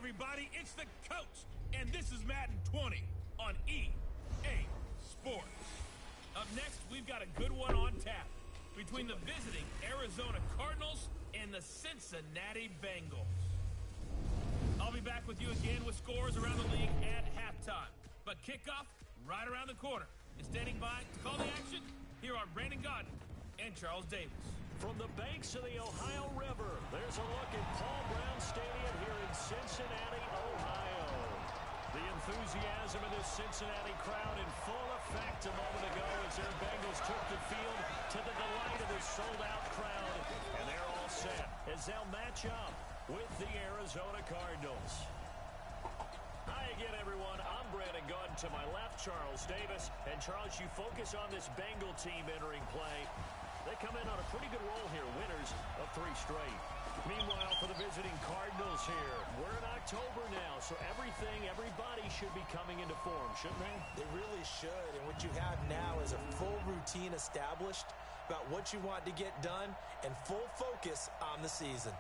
everybody, it's the coach, and this is Madden 20 on EA Sports. Up next, we've got a good one on tap between the visiting Arizona Cardinals and the Cincinnati Bengals. I'll be back with you again with scores around the league at halftime. But kickoff right around the corner. And standing by to call the action, here are Brandon Godden and Charles Davis. From the banks of the Ohio River, there's a look at Paul Brown Stadium here in Cincinnati, Ohio. The enthusiasm in this Cincinnati crowd in full effect a moment ago as their Bengals took the field to the delight of this sold-out crowd. And they're all set as they'll match up with the Arizona Cardinals. Hi again, everyone. I'm Brandon Godden. To my left, Charles Davis. And Charles, you focus on this Bengal team entering play. They come in on a pretty good roll here, winners of 3 straight. Meanwhile, for the visiting Cardinals here, we're in October now, so everybody should be coming into form, shouldn't they? They really should, and what you have now is a full routine established about what you want to get done and full focus on the season.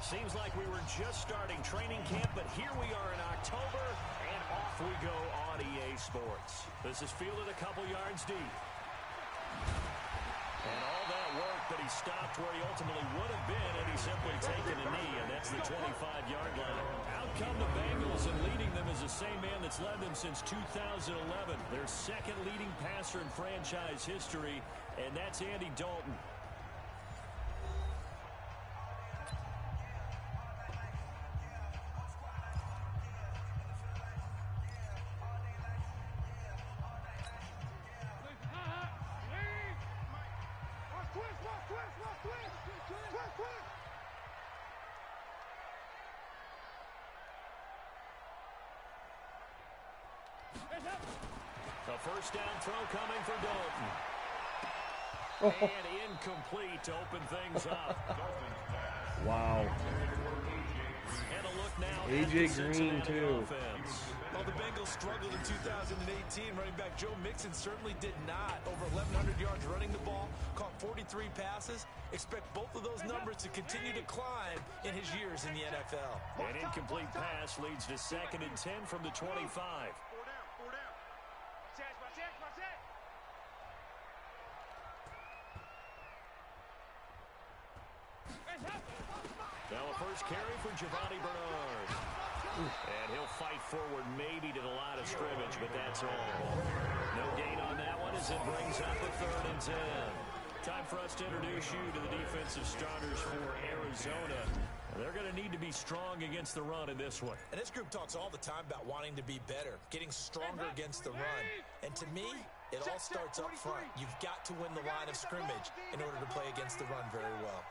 Seems like we were just starting training camp, but here we are in October, and off we go on EA Sports. This is fielded a couple yards deep. And all that work, but he stopped where he ultimately would have been had he simply taken a knee, and that's the 25-yard line. Out come the Bengals, and leading them is the same man that's led them since 2011. Their second leading passer in franchise history, and that's Andy Dalton. A first down throw coming for Dalton. And incomplete to open things up. Wow. And a look now A.J. Green, too. Offense. Well, the Bengals struggled in 2018. Running back Joe Mixon certainly did not. Over 1,100 yards running the ball, caught 43 passes. Expect both of those numbers to continue to climb in his years in the NFL. An incomplete pass leads to 2nd and 10 from the 25. Now a first carry for Giovanni Bernard. And he'll fight forward maybe to the line of scrimmage, but that's all. No gain on that one as it brings up a 3rd and 10. Time for us to introduce you to the defensive starters for Arizona. They're going to need to be strong against the run in this one. And this group talks all the time about wanting to be better, getting stronger against the run. And to me, it all starts up front. You've got to win the line of scrimmage in order to play against the run very well.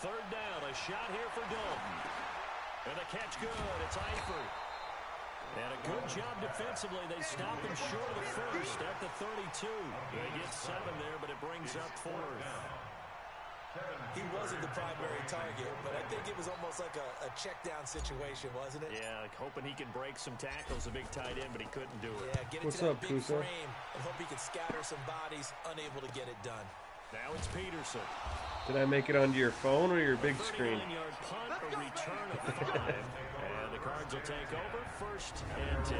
3rd down, a shot here for Dalton. And a catch good, it's Eifert. And a good job defensively. They stop him short of the first at the 32. They get 7 there, but it brings up 4th. He wasn't the primary target, but I think it was almost like a check-down situation, wasn't it? Yeah, like hoping he can break some tackles, a big tight end, but he couldn't do it. Yeah, get it to that big frame and hope he can scatter some bodies, unable to get it done. Now it's Peterson. Did I make it onto your phone or your big screen? 39-yard punt, a return of 5. And the Cards will take over 1st and 10.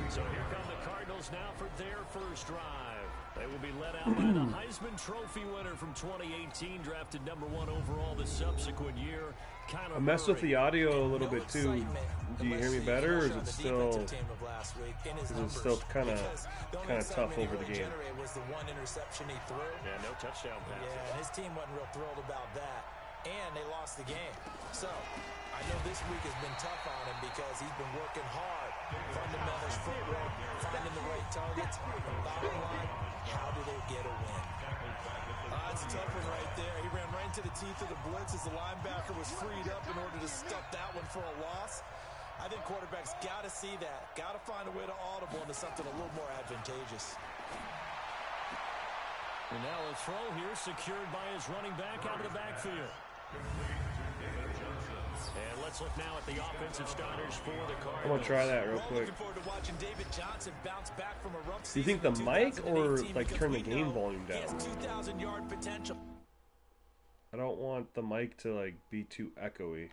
So here come the Cardinals now for their first drive. They will be led out by the Heisman Trophy winner from 2018, drafted #1 overall the subsequent year. I messed with the audio a little bit too. Do you hear me better, or is it still kind of tough over the game? Was the one interception he threw. Yeah, no touchdown pass. Yeah, and his team wasn't real thrilled about that. And they lost the game. So, I know this week has been tough on him because he's been working hard. Fundamentals, footwork, finding the right targets. And bottom line, how do they get a win? That's a tough one right there. He ran right into the teeth of the blitz as the linebacker was freed up in order to stuff that one for a loss. I think quarterbacks got to see that. Got to find a way to audible into something a little more advantageous. And now a throw here secured by his running back out of the backfield. And let's look now at the offensive starters for the Cardinals. I'm going to try that real quick. Looking forward to watching David Johnson bounce back from a rough Do you think the mic or like turn the game volume down? He has 2,000-yard potential. I don't want the mic to like be too echoey.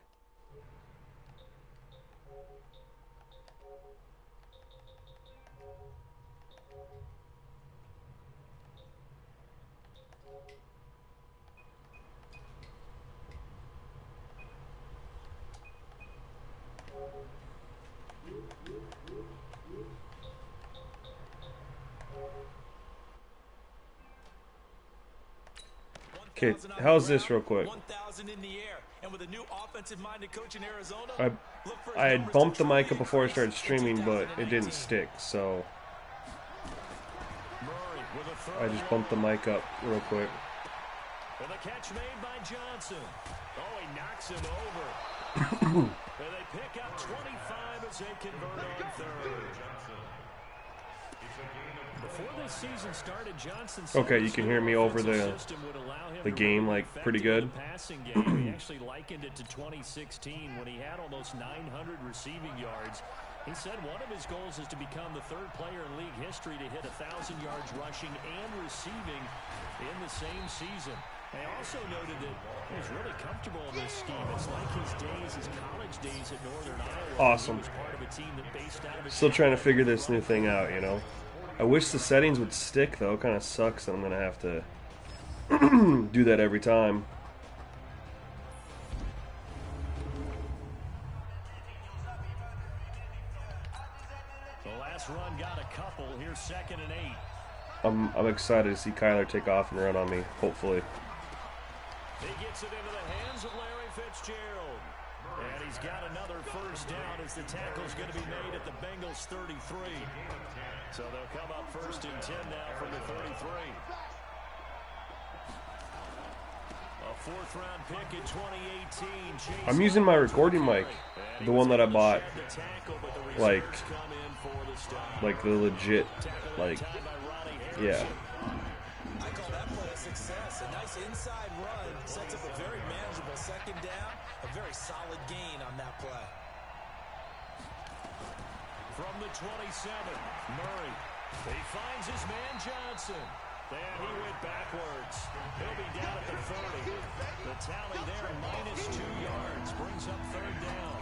Okay, how's this real quick? 1,000 in the air, and with a new offensive-minded coach in Arizona, I had bumped the mic up before I started streaming, but it didn't stick, so I just bumped the mic up real quick. And the catch made by Johnson. Oh, he knocks him over. And they pick up 25 as they convert on third. Before this season started, Johnson okay, you can hear me over the game like pretty good. Passing game. He actually likened it to 2016 when he had almost 900 receiving yards. He said one of his goals is to become the third player in league history to hit 1,000 yards rushing and receiving in the same season. They also noted that he was really comfortable in this scheme. It's like his days, his college days at Northern Iowa. Awesome. He was part of a team that based out of Still trying to figure this new thing out, you know. I wish the settings would stick, though. It kind of sucks that I'm going to have to do that every time. The last run got a couple. Here's 2nd and 8. I'm excited to see Kyler take off and run on me, hopefully. He gets it into the hands of Larry Fitzgerald. And he's got another first down as the tackle's going to be made at the Bengals 33. So they'll come up 1st and 10 now from the 33. A 4th-round pick in 2018. I'm using my recording mic, the one that I bought, like the legit, like, yeah. I call that play a success. A nice inside run sets up a very manageable 2nd down. A very solid gain on that play. From the 27, Murray. He finds his man Johnson. And he went backwards. He'll be down at the 30. The tally there, -2 yards, brings up 3rd down.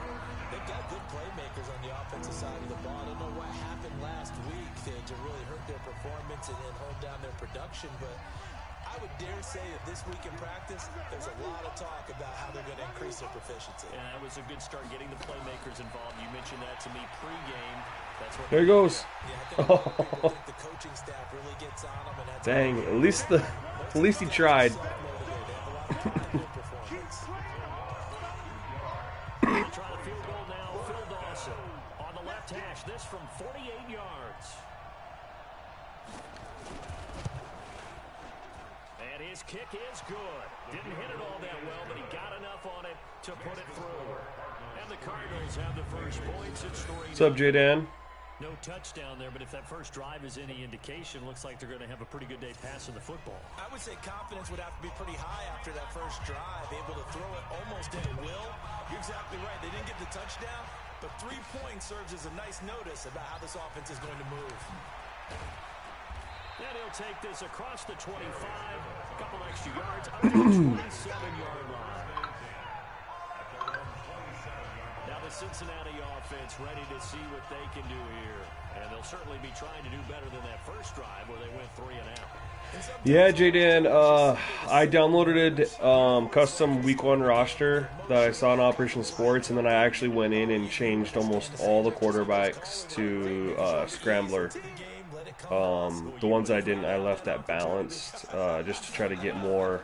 They've got good playmakers on the offensive side of the ball. I don't know what happened last week to really hurt their performance and hold down their production, but I would dare say that this week in practice, there's a lot of talk about how they're going to increase their proficiency. Yeah, that was a good start getting the playmakers involved. You mentioned that to me pregame. That's what There he goes. Yeah, I think a lot of people think the coaching staff really gets on them, and that's Dang, at least he tried. Try the field goal now, Phil Dawson. On the left hash, this from 48 yards. And his kick is good. Didn't hit it all that well, but he got enough on it to put it through. And the Cardinals have the first points. It's 3-0. What's up, J-Dan? No touchdown there, but if that first drive is any indication, looks like they're going to have a pretty good day passing the football. I would say confidence would have to be pretty high after that first drive, able to throw it almost at will. You're exactly right. They didn't get the touchdown, but 3 points serves as a nice notice about how this offense is going to move. And he'll take this across the 25, a couple extra yards, up to the 27-yard line. Now the Cincinnati offense ready to see what they can do here. And they'll certainly be trying to do better than that first drive where they went 3 and out. Yeah, J-Dan, I downloaded custom week 1 roster that I saw in Operation Sports, and then I actually went in and changed almost all the quarterbacks to Scrambler. The ones I didn't, I left that balanced just to try to get more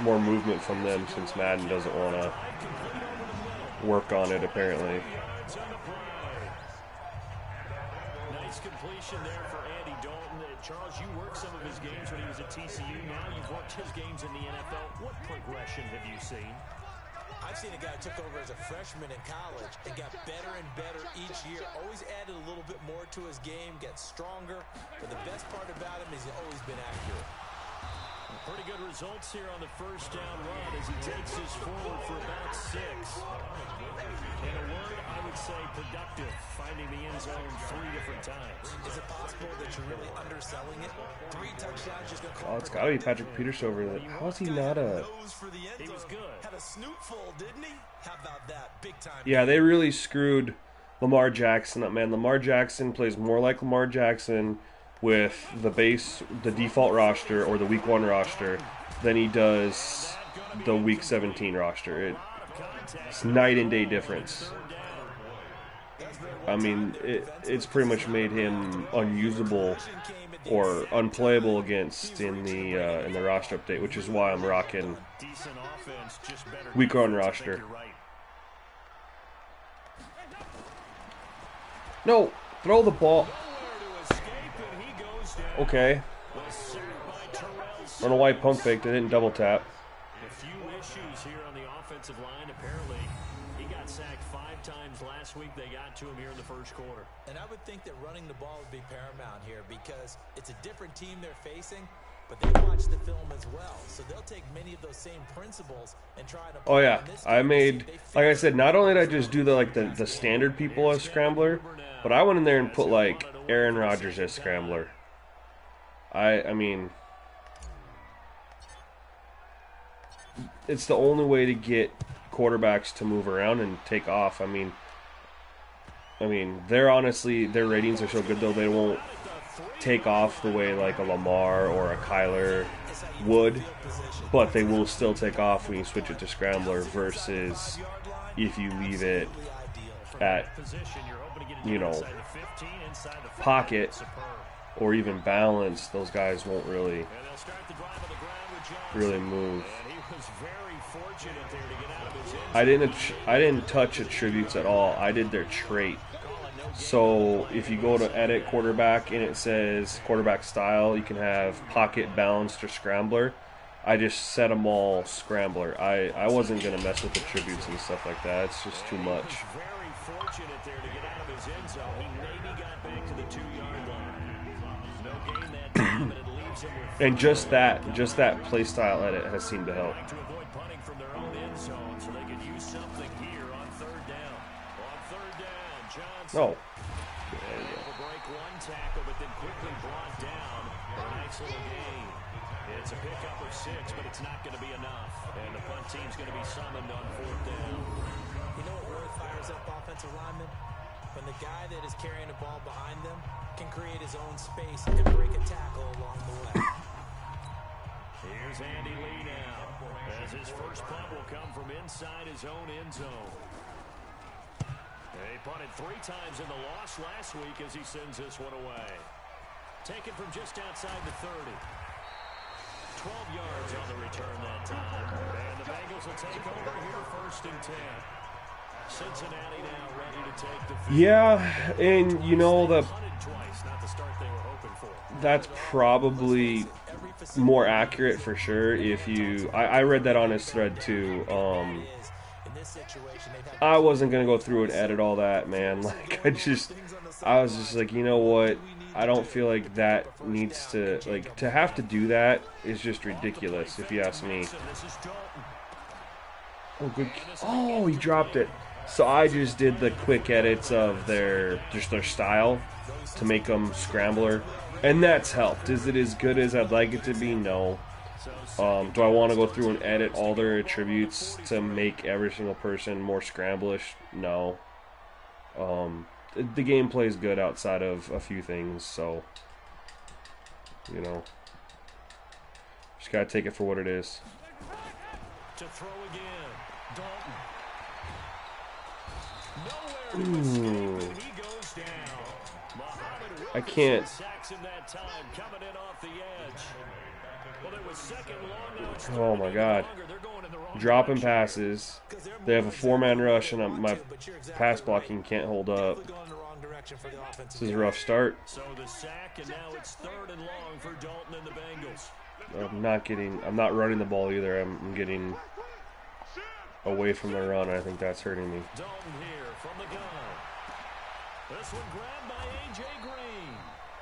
movement from them, since Madden doesn't want to work on it apparently. Nice completion there for Andy Dalton. Charles, you worked some of his games when he was at TCU. Now you've worked his games in the NFL. What progression have you seen? I've seen a guy who took over as a freshman in college and got better and better each year. Always added a little bit more to his game, gets stronger. But the best part about him is he's always been accurate. Pretty good results here on the first down run as he takes us forward for about 6. In a word, I would say productive, finding the end zone 3 different times. Is it possible that you're really underselling it? 3 touchdowns just going to call. Oh, it's got to be Patrick Peterson over there. How is he not a... He was good. Had a snootful, didn't he? How about that? Big time. Yeah, they really screwed Lamar Jackson up, man. Lamar Jackson plays more like Lamar Jackson with the default roster or the week 1 roster than he does the week 17 roster. It's night and day difference. I mean, it's pretty much made him unusable or unplayable against in the roster update, which is why I'm rocking week 1 roster. No, throw the ball. Okay. I don't know why he pump faked. They didn't double tap. A few issues here on the offensive line. Apparently, he got sacked 5 times last week. They got to him here in the first quarter. And I would think that running the ball would be paramount here because it's a different team they're facing, but they watch the film as well. So they'll take many of those same principles and try to... Oh yeah, I made, like I said, not only did I just do the standard people as scrambler, but I went in there and put like Aaron Rodgers as scrambler. I mean, it's the only way to get quarterbacks to move around and take off. I mean, they're honestly, their ratings are so good though they won't take off the way like a Lamar or a Kyler would, but they will still take off when you switch it to scrambler versus if you leave it at, you know, pocket or even balance. Those guys won't really move. I didn't touch attributes at all. I did their trait. So if you go to edit quarterback and it says quarterback style, you can have pocket, balanced, or scrambler. I just set them all scrambler. I wasn't going to mess with attributes and stuff like that. It's just too much. Very fortunate there to get out of his end zone. He maybe got back to the 2-yard line. No gain that time, and it leaves him with... And just that play style edit has seemed to help. To avoid punting from their own end zone, so they could use something here on 3rd down. On 3rd down, Johnson. No. Able to break 1 tackle, but then quickly brought down for a nice little gain. It's a pickup of 6, but it's not going to be enough. And the punt team's going to be summoned on 4th down. You know what really fires up offensive linemen? When the guy that is carrying the ball behind them can create his own space and break a tackle along the way. Here's Andy Lee now, as his first punt will come from inside his own end zone. They punted 3 times in the loss last week as he sends this one away. Taken from just outside the 30. 12 yards on the return that time. And the Bengals will take over here 1st and 10. Cincinnati now ready to take the field. Yeah, and you know Twice, not the start they were hoping for. that's probably more accurate for sure. If you, I read that on his thread too. I wasn't gonna go through and edit all that, man. Like I was just like, you know what? I don't feel like that needs to, like, to have to do that is just ridiculous, if you ask me. Oh, good. Oh, he dropped it. So I just did the quick edits of their style to make them scrambler, and that's helped. Is it as good as I'd like it to be? No. Do I want to go through and edit all their attributes to make every single person more scramblish? No. The gameplay is good outside of a few things, so, you know, just gotta take it for what it is. To throw again, Dalton. Nowhere to escape, and he goes down. I can't. Sacks him that time, coming in off the edge. Well, there was second long, now it's Oh my God. Dropping passes. They have a 4-man rush, and my pass blocking can't hold up. This is a rough start. So the sack, and now it's 3rd and long for Dalton and the Bengals. I'm not running the ball either. I'm getting away from the run. I think that's hurting me. Dalton here from the gun. This one grabbed by A.J. Green.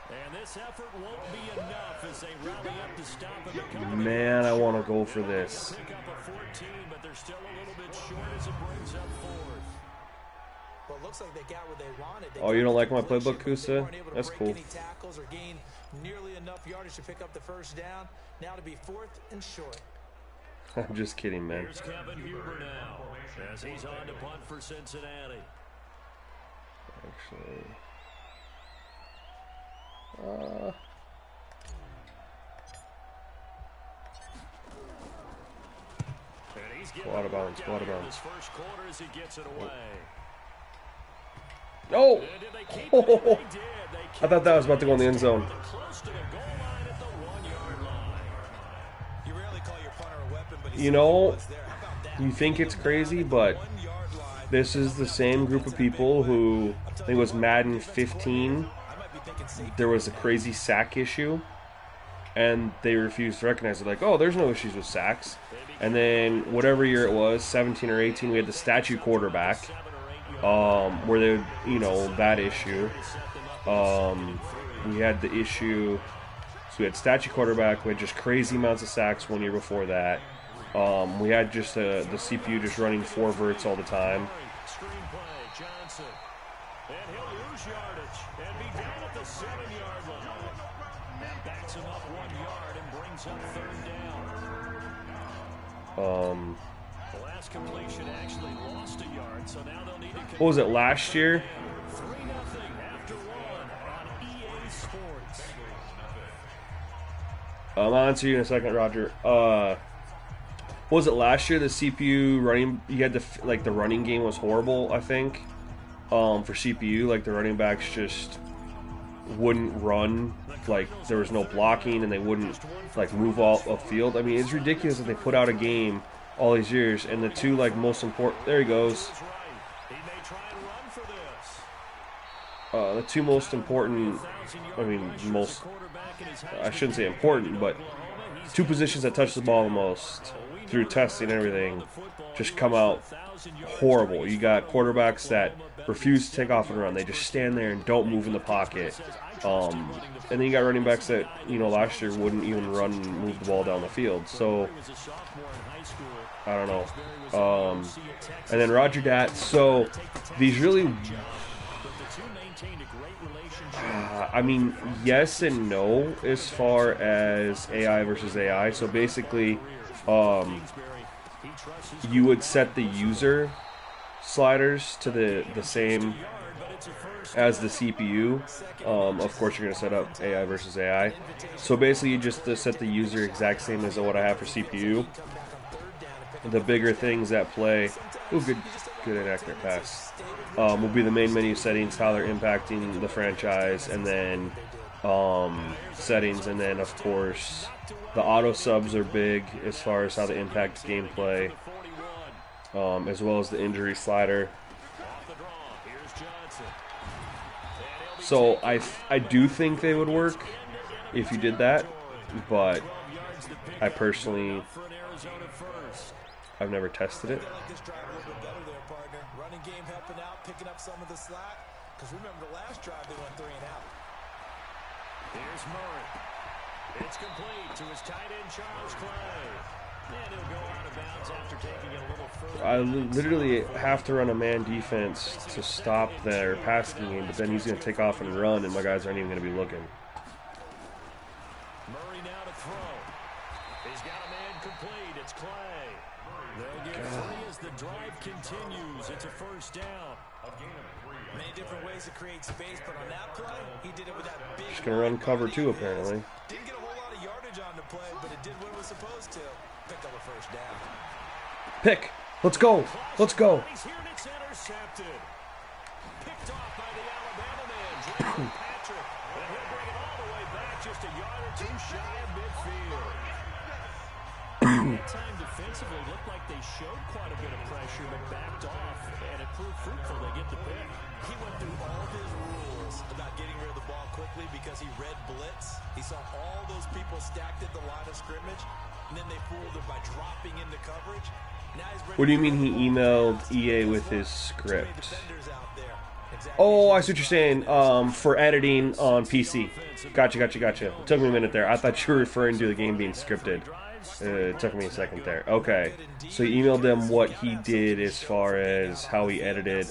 And this effort won't be enough as they rally up to stop him. Man, I want to go for this. Pick up a 14, but they're still a little bit short as it brings up fourth. Well, it looks like they got what they wanted. Oh, you don't like my playbook, Kusa? That's cool. Tackles or gain nearly enough yardage to pick up the first down. Now to be 4th and short. I'm just kidding, man. Here's Kevin Huber now as he's on to punt for Cincinnati. Actually, what about This first quarter as he gets it away. no! Did they keep it? They did. They I thought that was about to go in the end zone. close to the goal line at the 1-yard line. You rarely call your punter a weapon, but You know, you think it's crazy, but this is the same group of people who, I think it was Madden 15, there was a crazy sack issue, and they refused to recognize it. Like, oh, there's no issues with sacks. And then whatever year it was, 17 or 18, we had the statue quarterback, where they, you know, that issue. We had the issue, so we had statue quarterback, we had just crazy amounts of sacks 1 year before that. We had just the CPU just running 4 verts all the time. Screenplay, Johnson. And he'll lose yardage and be down at the 7-yard line. That backs him up 1 yard and brings up 3rd down. The last completion actually lost a yard, so now they'll need to... What was it, last year? 3-0 after 1 on EA Sports. I'll answer you in a second, Roger. What was it last year? The CPU running, you had to, like, the running game was horrible, I think. For CPU, like, the running backs just wouldn't run. Like, there was no blocking, and they wouldn't, like, move off of field. I mean, it's ridiculous that they put out a game all these years, and the two, like, most important, there he goes. The two most important, I mean, most, I shouldn't say important, but two positions that touch the ball the most through testing and everything just come out horrible. You got quarterbacks that refuse to take off and run. They just stand there and don't move in the pocket. And then you got running backs that, you know, last year wouldn't even run and move the ball down the field. So, I don't know. And then Roger Dat. So, these really... I mean, yes and no as far as AI versus AI. So basically, you would set the user sliders to the same as the CPU. Of course, you're going to set up AI versus AI. So basically, you just set the user exact same as what I have for CPU. The bigger things that play, good and accurate pass, will be the main menu settings, how they're impacting the franchise, and then settings, and then of course the auto subs are big as far as how they impact gameplay, as well as the injury slider. So I do think they would work if you did that, but I personally, I've never tested it. Running game helping out, picking up some of the slack. Because remember, the last drive they went 3 and out. Here's Murray. It's complete to his tight end, Charles Clay. And he'll go out of bounds after taking it a little further. I literally have to run a man defense to stop their passing game, but then he's going to take off and run, and my guys aren't even going to be looking. Murray now to throw. He's got a man complete. It's Clay. They'll get 3 as the drive continues. It's a first down. Many different ways to create space, but on that play, he did it with that big... Just going to run cover 2, apparently. Didn't get a whole lot of yardage on the play, but it did what it was supposed to. Picked up a first down. Pick. Let's go. Let's go. He's here and it's intercepted. Picked off by the Alabama man, Drake Patrick. And he'll bring it all the way back just a yard or 2 shy of midfield. That time defensively looked like they showed quite a bit of pressure, but backed off, and it proved fruitful. They get the pick. He went through all his rules about getting rid of the ball quickly because he read blitz. He saw all those people stacked at the line of scrimmage. and then they fooled her by dropping into coverage. Now he's ready. What do you mean he emailed EA with his script? Oh, I see what you're saying. For editing on PC. Gotcha. It took me a minute there. I thought you were referring to the game being scripted. It took me a second there. Okay. So he emailed them what he did as far as how he edited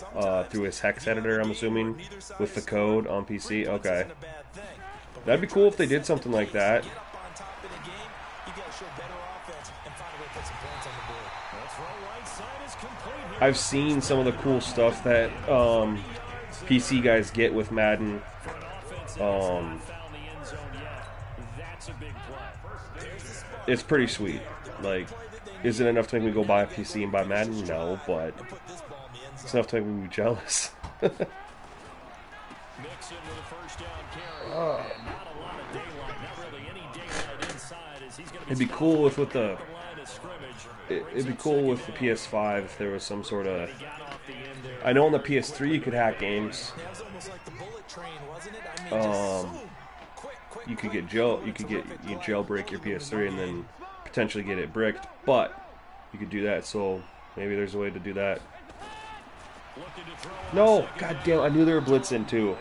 through his hex editor, I'm assuming, with the code on PC. Okay. That'd be cool if they did something like that. I've seen some of the cool stuff that PC guys get with Madden. It's pretty sweet. Like, is it enough to make me go buy a PC and buy Madden? No, but it's enough to make me be jealous. It'd be cool if with the it'd be cool with the PS5 if there was some sort of. I know on the PS3 you could hack games. You could get jailbreak your PS3 and then potentially get it bricked, but you could do that. So maybe there's a way to do that. No, goddamn! I knew they were blitzing too.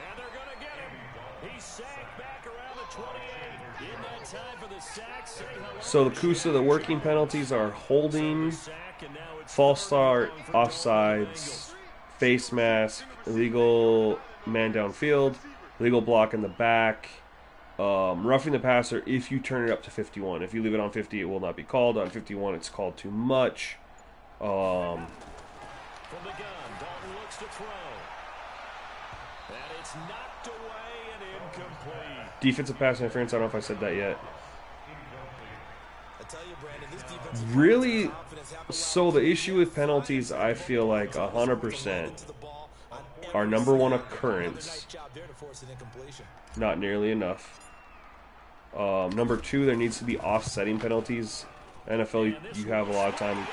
So the Kusa, the working penalties are holding, false start, offsides, face mask, illegal man downfield, illegal block in the back, roughing the passer if you turn it up to 51. If you leave it on 50, it will not be called. On 51, it's called too much. From the gun, Dalton looks to throw. And it's knocked away and incomplete. Defensive pass interference, I don't know if I said that yet. Really? So the issue with penalties, I feel like 100% are number one occurrence. Not nearly enough. Number two, there needs to be offsetting penalties. NFL, you have a lot of time,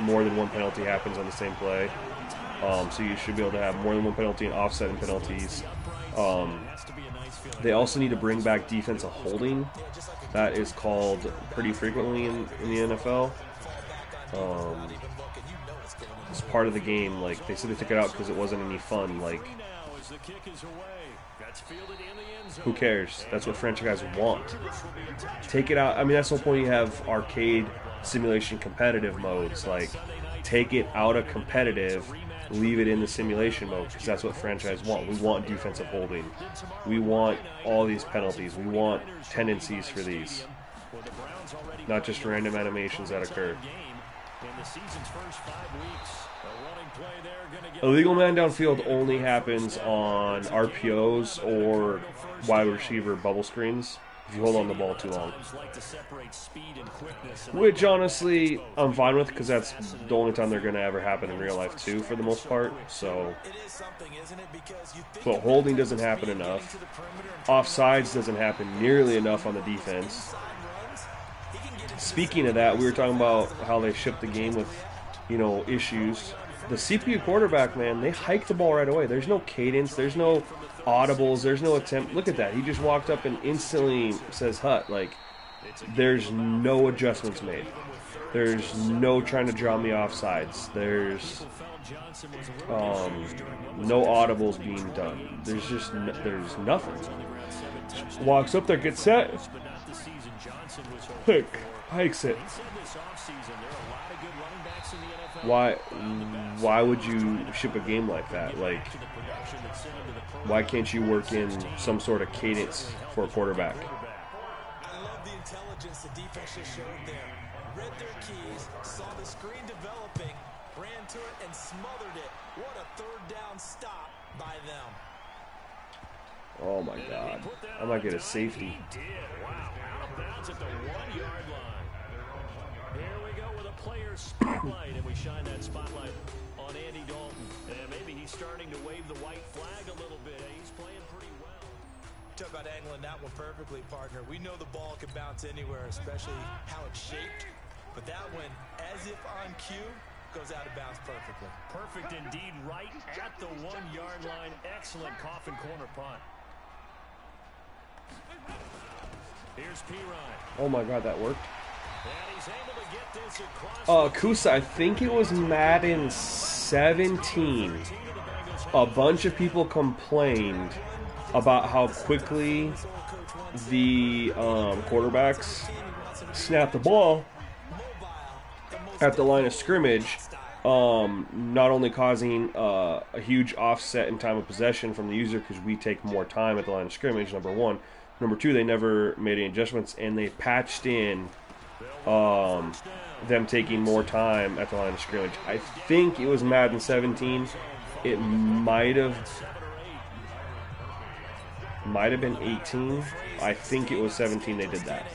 more than one penalty happens on the same play. So you should be able to have more than one penalty and offsetting penalties. They also need to bring back defensive holding. That is called pretty frequently in the NFL. It's part of the game. Like, they said they took it out because it wasn't any fun. Like, who cares? That's what franchise guys want. Take it out. I mean, that's the whole point. You have arcade simulation competitive modes. Like, take it out of competitive, leave it in the simulation mode, because that's what franchise want. We want defensive holding. We want all these penalties. We want tendencies for these, not just random animations that occur. Illegal man downfield only happens on RPOs or wide receiver bubble screens if you hold on the ball too long. Which, honestly, I'm fine with, because that's the only time they're going to ever happen in real life, too, for the most part. So, but holding doesn't happen enough. Offsides doesn't happen nearly enough on the defense. Speaking of that, we were talking about how they shipped the game with, issues. The CPU quarterback, man, they hike the ball right away. There's no cadence. There's no audibles. There's no attempt. Look at that. He just walked up and instantly says hut. Like, there's no adjustments made. There's no trying to draw me offsides. There's no audibles being done. There's nothing. Walks up there, gets set. Hikes it. Why would you ship a game like that? Like, why can't you work in some sort of cadence for a quarterback? I love the intelligence the defense just showed there. Read their keys, saw the screen developing, ran to it and smothered it. What a third down stop by them. Oh my God. I might get a safety. Wow, out of bounds at the 1-yard line. Here we go with a player's spotlight, and we shine that spotlight on Andy Dalton. And maybe he's starting to wave the white flag a little bit. He's playing pretty well. Talk about angling that one perfectly, partner. We know the ball can bounce anywhere, especially how it's shaped. But that one, as if on cue, goes out of bounds perfectly. Perfect indeed, right at the 1-yard line. Excellent coffin corner punt. Here's P. Ryan. Oh my God, that worked. Kusa, I think it was Madden 17. A bunch of people complained about how quickly the quarterbacks snapped the ball at the line of scrimmage, not only causing a huge offset in time of possession from the user because we take more time at the line of scrimmage, number one. Number two, they never made any adjustments, and they patched in them taking more time at the line of scrimmage. I think it was Madden 17. It might have been 18. I think it was 17 they did that.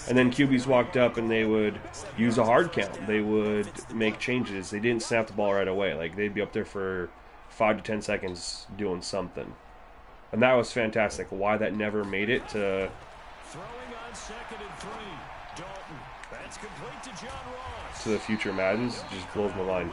And then QBs walked up and they would use a hard count. They would make changes. They didn't snap the ball right away. Like, they'd be up there for 5 to 10 seconds doing something. And that was fantastic. Why that never made it to... to the future Maddens just blows my mind.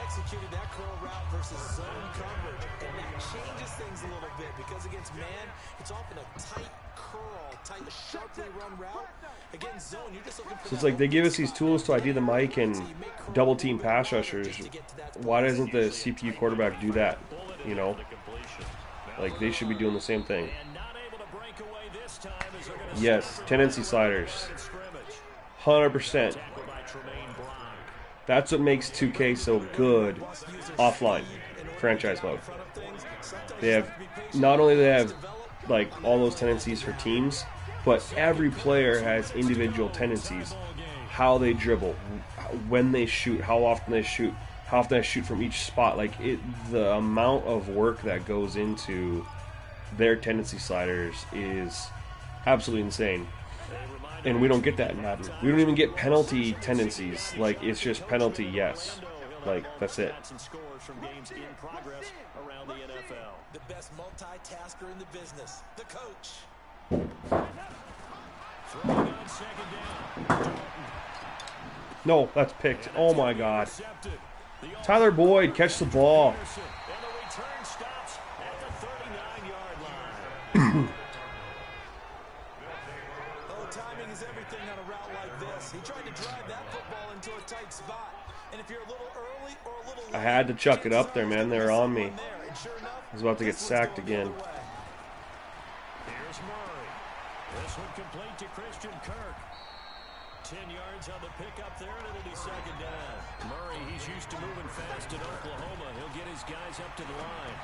Executed that curl route versus zone coverage, and that changes things a little bit because against man, it's often a tight curl, tight, sharply run route. Against zone, you're just looking for. So it's like they give us these tools to ID the mic and double team pass rushers. Why doesn't the CPU quarterback do that? You know, like they should be doing the same thing. Yes, tendency sliders, 100%. That's what makes 2K so good offline, franchise mode. They have, not only do they have like all those tendencies for teams, but every player has individual tendencies. How they dribble, when they shoot, how often they shoot, from each spot. Like the amount of work that goes into their tendency sliders is absolutely insane. And we don't get that in Madden. We don't even get penalty tendencies. Like, it's just penalty, yes. Like, that's it. The best multitasker in the business, the coach. No, that's picked. Oh, my God. Tyler Boyd, catch the ball. Timing is everything on a route like this. He tried to drive that football into a tight spot. And if you're a little early or a little late, I had to chuck it up there, man. They were on me. I was about to get sacked again. Here's Murray. This one complete to Christian Kirk. 10 yards on the pickup there, and it'll be second down. Murray, he's used to moving fast in Oklahoma. He'll get his guys up to the line.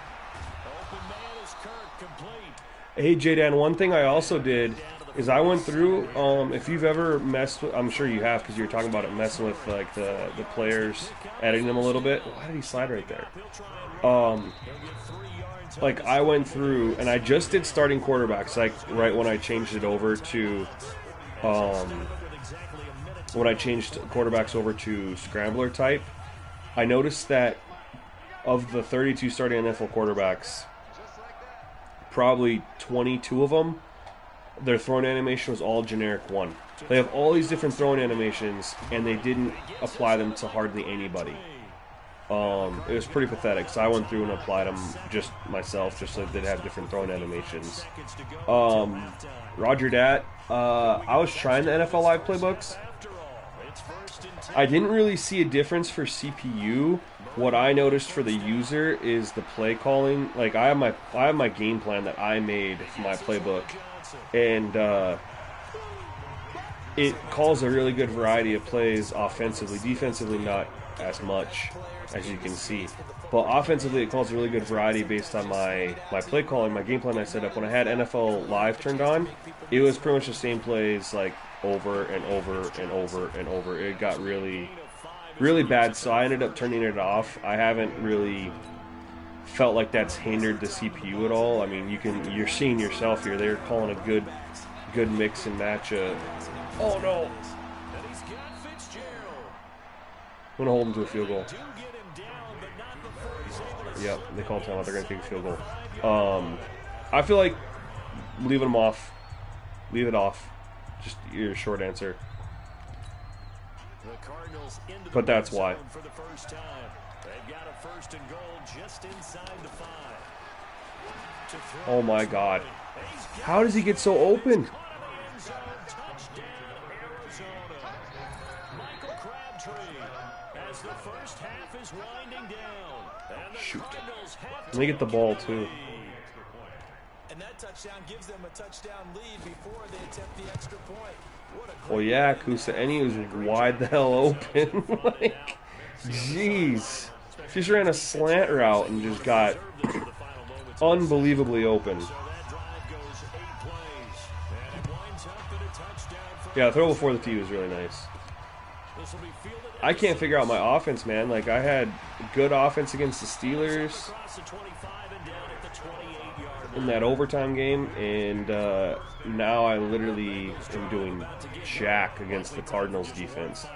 Open man is Kirk, complete. Hey, J-Dan, one thing I also did is I went through, if you've ever messed with, I'm sure you have because you were talking about it, messing with like the players, editing them a little bit. Why did he slide right there? Like I went through and I just did starting quarterbacks, like right when I changed it over to, when I changed quarterbacks over to scrambler type, I noticed that of the 32 starting NFL quarterbacks, probably 22 of them, their throwing animation was all generic one. They have all these different throwing animations, and they didn't apply them to hardly anybody. It was pretty pathetic, so I went through and applied them just myself, just so they'd have different throwing animations. Roger Dat, I was trying the NFL Live playbooks. I didn't really see a difference for CPU. What I noticed for the user is the play calling. Like I have my game plan that I made for my playbook, and it calls a really good variety of plays offensively. Defensively, not as much, as you can see. But offensively, it calls a really good variety based on my play calling, my game plan I set up. When I had NFL Live turned on, it was pretty much the same plays, like over and over and over and over. It got really bad, so I ended up turning it off. I haven't really felt like that's hindered the CPU at all. I mean, you're seeing yourself here. They're calling a good mix and match. Oh no! I'm gonna hold him to a field goal. Yep, they call timeout. They're gonna take a field goal. I feel like leaving them off. Leave it off. Just your short answer. But that's why. They've got a first and goal just inside the 5. Oh my God. How does he get so open? Touchdown, Arizona. Michael Crabtree, as the first half is winding down. And the Shoot. Cardinals have Let me get the ball too. And that touchdown gives them a touchdown lead before they attempt the extra point. What a Well, yeah, Kusa, and he was wide the hell open. Like, jeez. Just ran a slant route and just got unbelievably open. Yeah, throw before the tee was really nice. I can't figure out my offense, man. Like, I had good offense against the Steelers in that overtime game, and now I literally am doing jack against the Cardinals defense.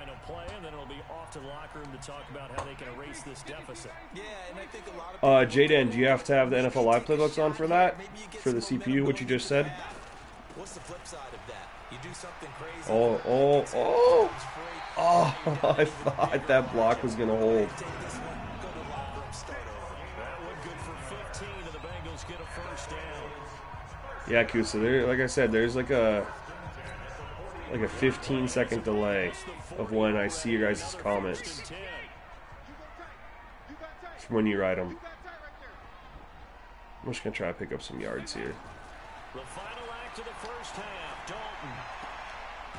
Jaden, do you have to have the NFL Live playbooks on for that? For the CPU, what you just said? What's the flip side of that? You do something crazy. Oh, I thought that block was going to hold. Yeah, Kusa, there, like I said, there's like a 15-second delay of when I see your guys' comments from when you write them. I'm just going to try to pick up some yards here. The final act of the first half. Dalton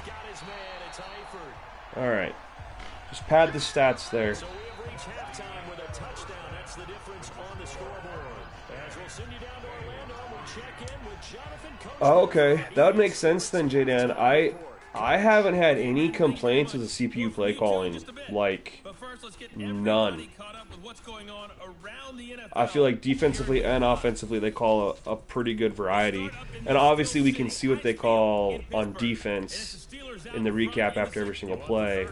got his man. It's Eifert. All right. Just pad the stats there. So we have reached halftime with a touchdown. That's the difference on the scoreboard. As we'll send you down to Orlando, we'll check in with Jonathan Coach. Oh, okay. That would make sense then, J-Dan. I haven't had any complaints with the CPU play calling. Like, none. I feel like defensively and offensively they call a pretty good variety. And obviously we can see what they call on defense in the recap after every single play.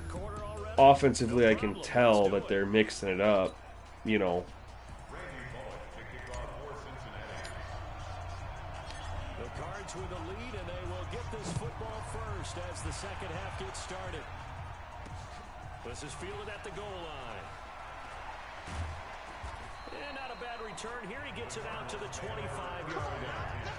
Offensively, I can tell that they're mixing it up, you know. The Cards with a lead, and they will get this football first as the second half gets started. This is fielded at the goal line. And not a bad return here. He gets it out to the 25-yard line.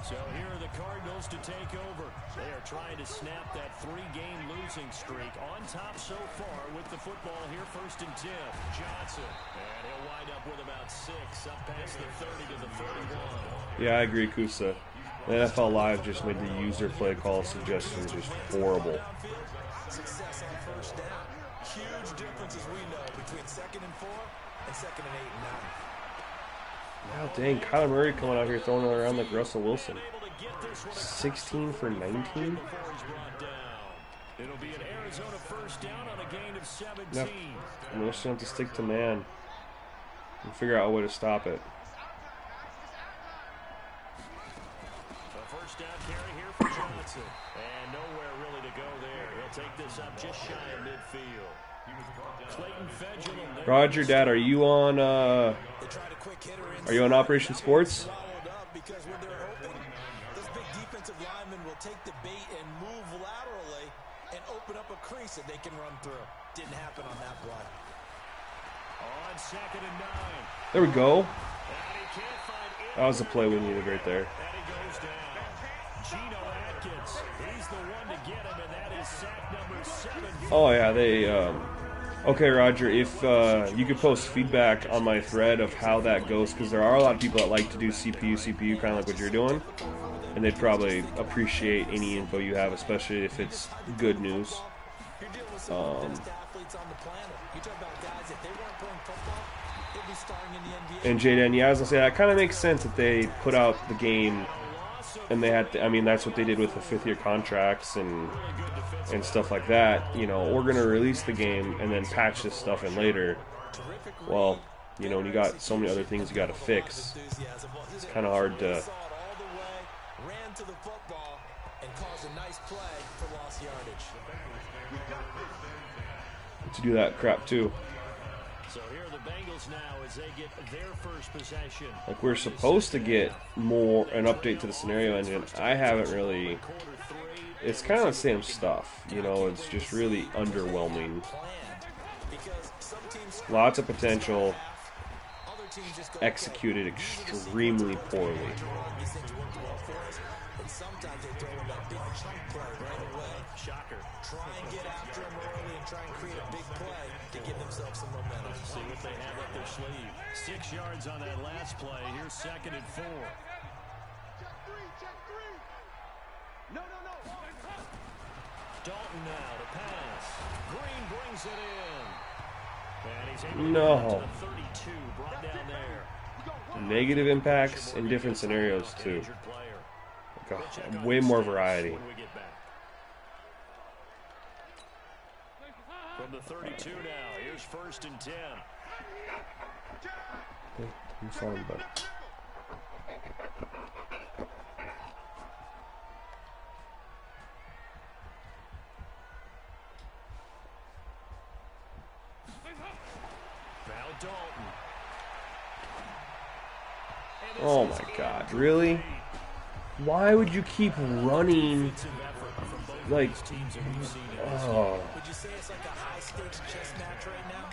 So here are the Cardinals to take over. They are trying to snap that 3-game losing streak. On top so far with the football here, 1st and 10. Johnson. And he'll wind up with about 6, up past the 30 to the 31. Yeah, I agree, Kusa. The NFL Live just made the user play call suggestions just horrible. Success on first down. Huge difference, as we know, between 2nd and 4 and 2nd and 8 and 9. Wow, dang, Kyler Murray coming out here throwing it around like Russell Wilson. 16 for 19? It'll be an Arizona first down on a gain of 17. No, I'm just going to have to stick to man and figure out a way to stop it. A first down carry here for Johnson. And nowhere really to go there. He'll take this up just shy of midfield. Clayton Fedulum. Roger, Dad, are you on Operation Sports? Because when they're open, this big defensive lineman will take the bait and move laterally and open up a crease that they can run through. Didn't happen on that play. On 2nd and 9. There we go. And he can't find That was the play we needed right there. And he goes down. Geno Atkins, he's the one to get him, and that is sack number 7. Oh, yeah, they... Okay, Roger, if you could post feedback on my thread of how that goes, because there are a lot of people that like to do CPU, kind of like what you're doing, and they'd probably appreciate any info you have, especially if it's good news. And Jaden, yeah, I was gonna say that kind of makes sense that they put out the game, and they had to, I mean, that's what they did with the 5th-year contracts and stuff like that. You know, we're gonna release the game and then patch this stuff in later. Well, you know, when you got so many other things you got to fix, it's kind of hard to. To do that crap too. So here are the Bengals now as they get their first possession. Like, we're supposed to get more an update to the scenario engine. I haven't really. It's kind of the same stuff, you know. It's just really underwhelming. Lots of potential, executed extremely poorly. Shocker. Try and get after him early and try and create a big play to give themselves some momentum. See what they have up their sleeve. 6 yards on that last play. Here's 2nd and 4. Check three. No. Dalton now to pass. Green brings it in. And he's able to No. get to the 32. Brought down there. Negative impacts in different scenarios too. Like way more variety. When we get back. From the 32 now, here's 1st and 10. I'm sorry, but Now Dalton. oh my God, really? Why would you keep running? Like, oh. Would you say it's like a high-stakes chess match right now?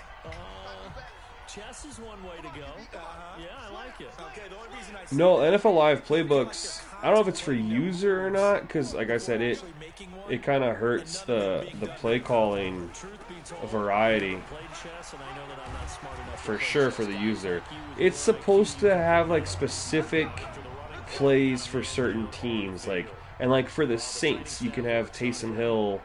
Chess is one way to go. Yeah, I like it. Okay, the only reason I say No, NFL Live playbooks. I don't know if it's for user or not, because like I said, it kind of hurts the play calling variety for sure for the user. It's supposed to have like specific plays for certain teams, like, and like for the Saints, you can have Taysom Hill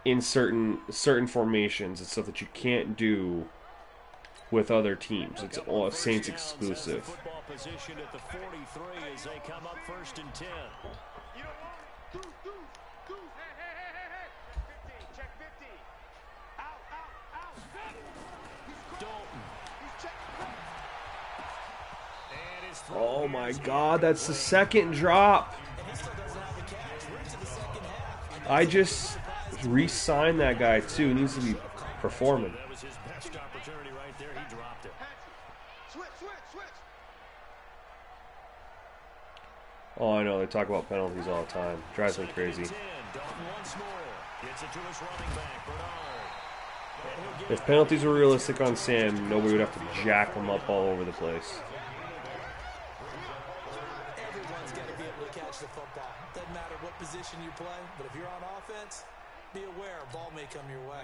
in certain formations and stuff that you can't do with other teams. It's all Saints exclusive. Football position at the 43 as they come up 1st and 10. Hey. 15, check 15. Out. Dalton. And his throw Oh my is God, that's the second drop. I just re-signed that guy too. He needs to be performing. That was his best opportunity right there. He dropped it. Switch. Oh, I know. They talk about penalties all the time. Drives me crazy. 10. Dalton once more. Gets it to his running back, Bernard. If penalties were realistic on Sam, nobody would have to jack him up all over the place. everyone's got to be able to catch the football. Doesn't matter what position you play, but if you're on offense, be aware a ball may come your way.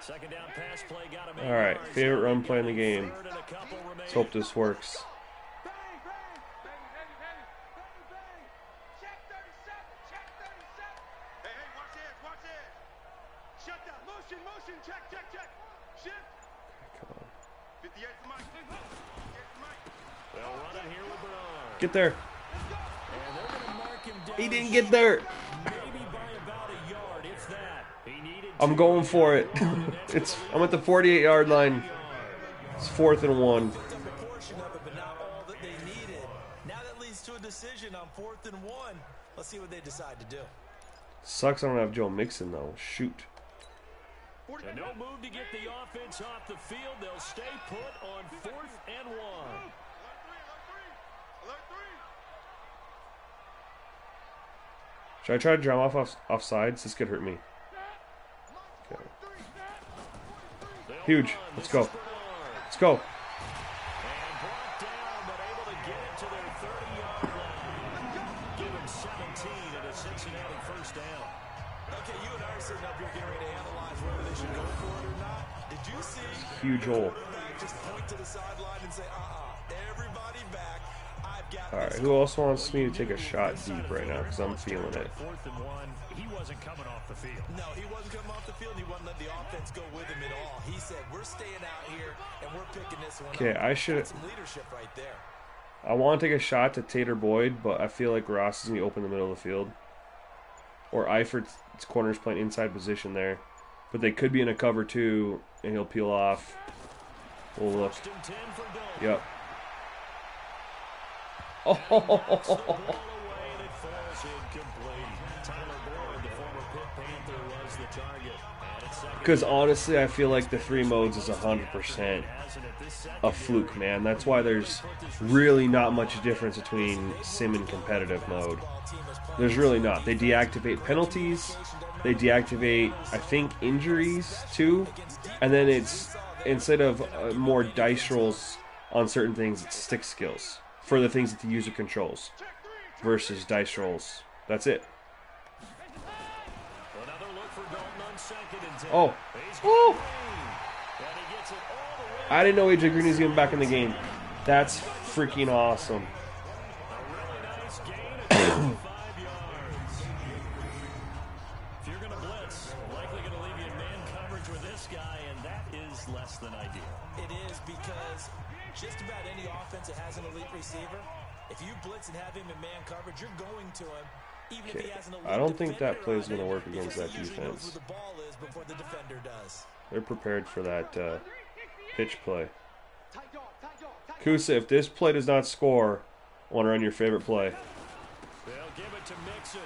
2nd down pass play. Got him. All right, favorite run play in the game. Let's hope this works. Bang. Check 37. Hey, watch this. Shut down. Motion. Check. Shift. Come on. 58 to Mike. They'll run it here with Bernard. Get there. And they're going to mark him down. He didn't get there. Maybe by about a yard, if that. He needed I'm going for it. I'm at the 48-yard line. It's 4th and 1. The proportion of it, but not all that they needed. Now that leads to a decision on 4th and 1. Let's see what they decide to do. Sucks I don't have Joe Mixon though. Shoot. And no move to get the offense off the field. They'll stay put on 4th and 1. Alert 3. Should I try to drum off offsides? This could hurt me. Okay. Huge. Let's go. Let's go. And brought down, but able to get it to their 30-yard line. Give him 17 and a Cincinnati 1st down. Okay, you and I are sitting up here getting ready to analyze whether they should go for it or not. Did you see? Huge hole. Just point to the sideline and say, everybody back. I've got All right. Who else wants me to take a shot deep right now? Because I'm feeling it. 4th and 1. He wasn't coming off the field. No, he wasn't coming off the field. He wouldn't let the offense go with him at all. He said, we're staying out here, and we're picking this one Okay, up. I should. That's some leadership right there. I want to take a shot to Tater Boyd, but I feel like Ross is going to open the middle of the field. Or Eifert's corner's playing inside position there. But they could be in a cover too, and he'll peel off. We'll look. 1st and 10 for Dalton. Yep. Knocks the ball away, and it falls incomplete. Tyler Boyd, the former Pitt Panther, was the target. And it's 2nd Because honestly, I feel like the 3 modes is 100% a fluke, man. That's why there's really not much difference between sim and competitive mode. There's really not. They deactivate penalties. They deactivate, I think, injuries too. And then it's, instead of more dice rolls on certain things, it's stick skills for the things that the user controls versus dice rolls. That's it. Oh. Oh! I didn't know AJ Green was even back in the game. That's freaking awesome. If you're going to blitz, likely going to leave you in man coverage with this guy, and that is less than ideal. It is, because just about any offense that has an elite receiver, if you blitz and have him in man coverage, you're going to him. Even if he has an elite I don't think that defender play is on going to him, work against that because he usually knows defense. where the ball is before the defender does. They're prepared for that pitch play. Kusa, if this play does not score, I want to run your favorite play. They'll give it to Mixon.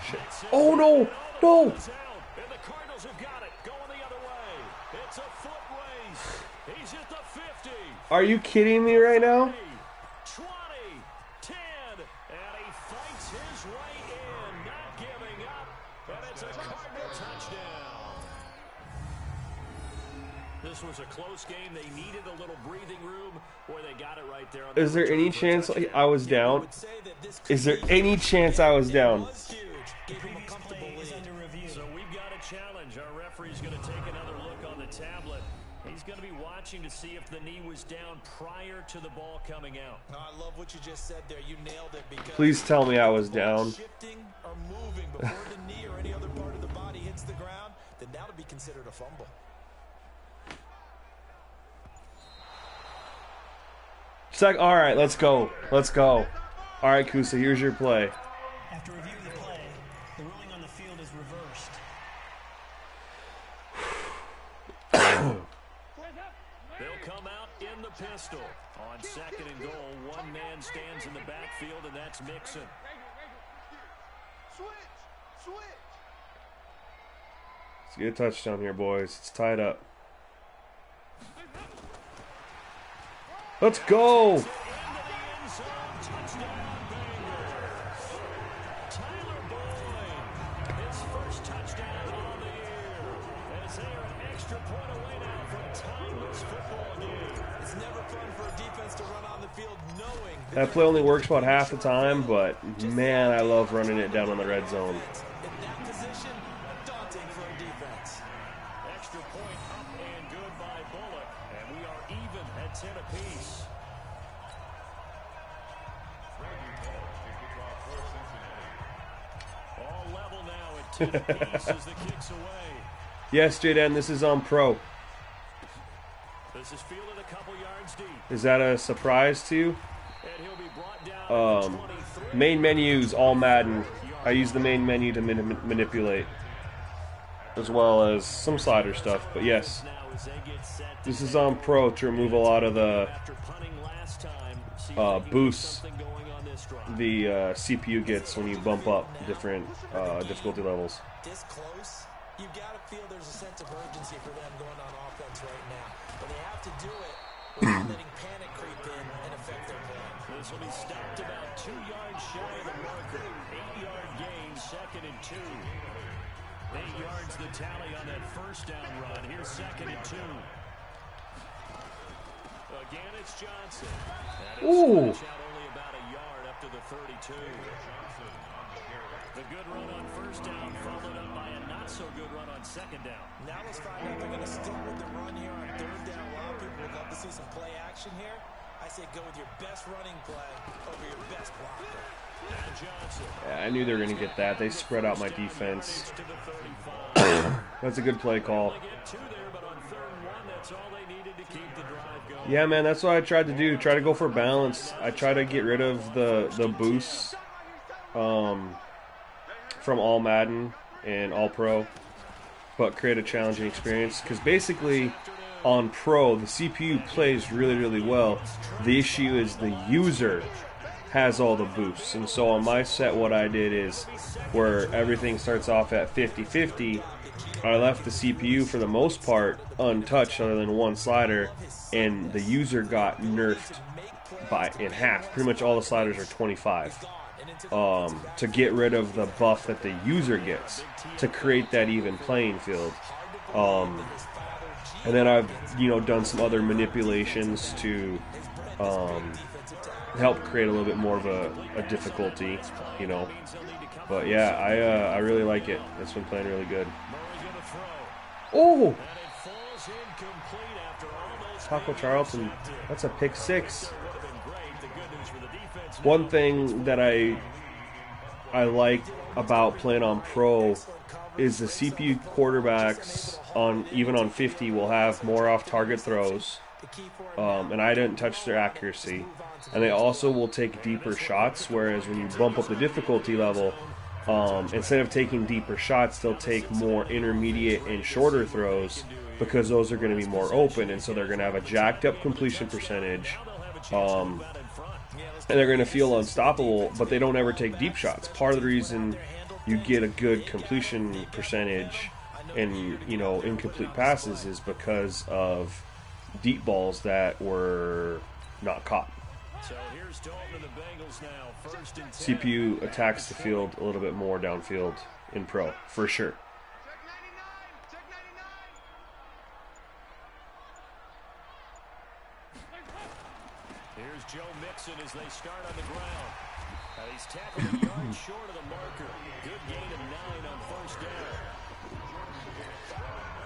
Shit. Oh, no! No! And the Cardinals have got it. Going the other way. It's a foot race. He's at the 50. Are you kidding me right now? 20, 10, and he fights his way in, not giving up, and it's a Cardinal touchdown. This was a close game. They needed a little breathing room, or they got it right there. Is there any chance I was down? Is there any chance I was down? So we've got a challenge. Our referee's going to take another look on the tablet. He's going to be watching to see if the knee was down prior to the ball coming out. I love what you just said there. You nailed it. Because Please tell me I was down. shifting or moving before the knee or any other part of the body hits the ground, then that'll be considered a fumble. All right, let's go. Let's go. All right, Kusa, here's your play. After reviewing the play, the ruling on the field is reversed. They'll come out in the pistol. On second and goal, one man stands in the backfield, and that's Mixon. Let's get a touchdown here, boys. It's tied up. Let's go. That play only works about half the time, but man, I love running it down on the red zone. In that position, daunting for a defense. Extra point up and good by Bullock, and we are even at 10 apiece. All level now at 10 apiece as the kicks away. Yes, Jaden, this is on Pro. This is fielded a couple yards deep. Is that a surprise to you? And he'll be brought down at the 23. Main menus, all Madden. I use the main menu to manipulate, as well as some slider stuff. But yes, this is on Pro to remove a lot of the boosts the CPU gets when you bump up different difficulty levels. This close, you've got to feel there's a sense of urgency for them going on offense right now. But they have to do it without letting panic creep in and affect their play. This will be stopped about 2 yards shy of the marker. 8-yard gain, second and 2. 8 yards the tally on that first down run. Here's second and 2. Again, it's Johnson. Ooh. Out only about a yard up to the 32. The good run on first down followed up by a not-so-good run on second down. Now let's find out they're going to stick with the run here on third down. A lot of people would love to see some play action here. I say go with your best running play over your best blocker. And Johnson. Yeah, I knew they were going to get that. They spread out my defense. To the 35. That's a good play call. They get 2 there, but on third and 1, that's all they needed to keep the drive going. Yeah, man, that's what I tried to do. Try to go for balance. I try to get rid of the boosts from all Madden and all Pro, but create a challenging experience. Because basically, on Pro, the CPU plays really, really well. The issue is the user has all the boosts. And so on my set, what I did is where everything starts off at 50-50, I left the CPU for the most part untouched other than one slider, and the user got nerfed in half. Pretty much all the sliders are 25 to get rid of the buff that the user gets to create that even playing field. And then I've done some other manipulations to help create a little bit more of a difficulty, But yeah, I really like it. It's been playing really good. Oh! Taco Charlton, that's a pick 6. One thing that I like about playing on Pro is the CPU quarterbacks even on 50 will have more off-target throws, and I didn't touch their accuracy. And they also will take deeper shots, whereas when you bump up the difficulty level, instead of taking deeper shots, they'll take more intermediate and shorter throws because those are going to be more open, and so they're going to have a jacked up completion percentage, and they're going to feel unstoppable, but they don't ever take deep shots. Part of the reason you get a good completion percentage and incomplete passes is because of deep balls that were not caught. CPU attacks the field a little bit more downfield in Pro, for sure. Here's Joe Mixon as they start on the ground. He's tackled a yard short of the marker. Good gain of 9 on first down.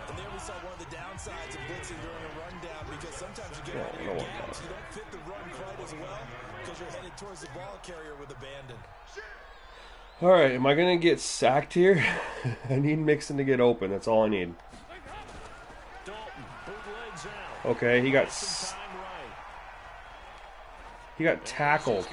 And there we saw one of the downsides of blitzing during a rundown, because sometimes you get out of your gaps, you don't fit the run quite as well because you're headed towards the ball carrier with abandon. All right, am I going to get sacked here? I need Mixon to get open. That's all I need. Okay, he got tackled.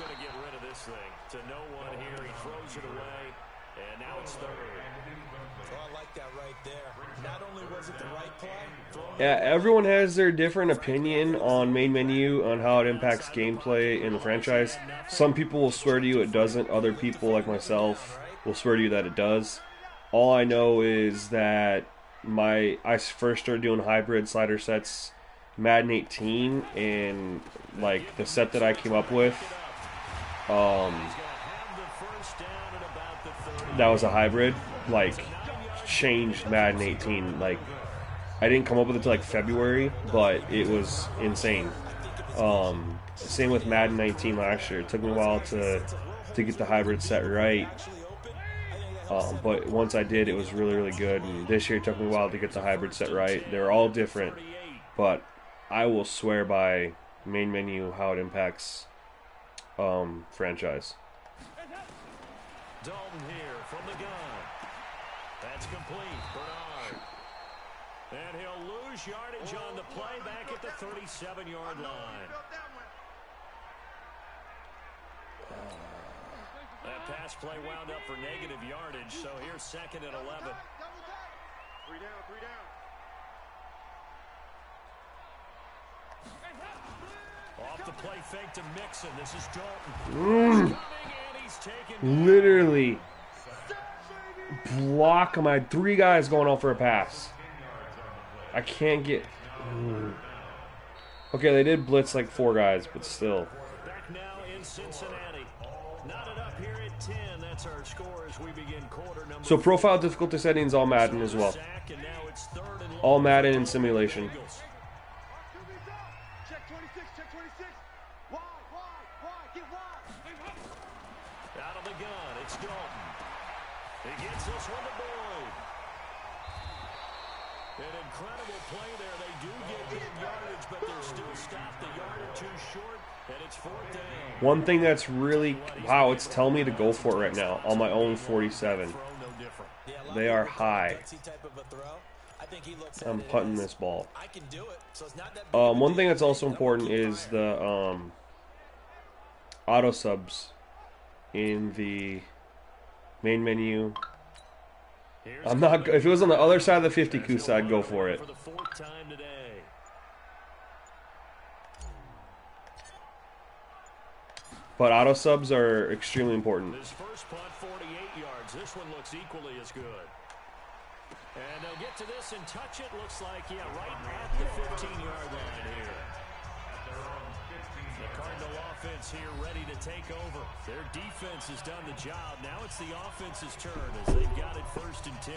Yeah, everyone has their different opinion on main menu, on how it impacts gameplay in the franchise. Some people will swear to you it doesn't. Other people, like myself, will swear to you that it does. All I know is that I first started doing hybrid slider sets Madden 18, and like the set that I came up with, that was a hybrid, like changed Madden 18. Like I didn't come up with it until like February, but it was insane. Same with Madden 19 last year. It took me a while to get the hybrid set right. But once I did, it was really, really good. And this year it took me a while to get the hybrid set right. They're all different, but I will swear by main menu how it impacts franchise. Dalton here from the gun. That's complete. Bernard. And he'll lose yardage on the play back at the 37-yard line. That pass play wound up for negative yardage, so here's 2nd and 11. 3 down, 3 down. Off the play fake to Mixon. This is Dalton. Literally block him. I had 3 guys going off for a pass. I can't get... Okay, they did blitz like 4 guys, but still. Back now in Cincinnati. Knotted up here at 10. That's our score as we begin quarter number. So profile difficulty settings all Madden as well. All Madden and simulation. Check 26, check 26. Wide, get wide. Out of the gun, it's Dalton. He gets this one to Boyd. An incredible play there. They do get good yardage, but they're still stopped a yard or 2 short, and it's 4th down. One thing that's really... Wow, it's telling me to go for it right now on my own 47. They are high. I'm putting this ball. One thing that's also important is the auto subs in the main menu. I'm not. If it was on the other side of the 50 Kusa, I'd go for it. but auto subs are extremely important. His first punt, 48 yards. This one looks equally as good. And they'll get to this and touch it. Looks like, yeah, right at the 15-yard line here. The Cardinal offense here ready to take over. Their defense has done the job. Now it's the offense's turn as they've got it 1st and 10.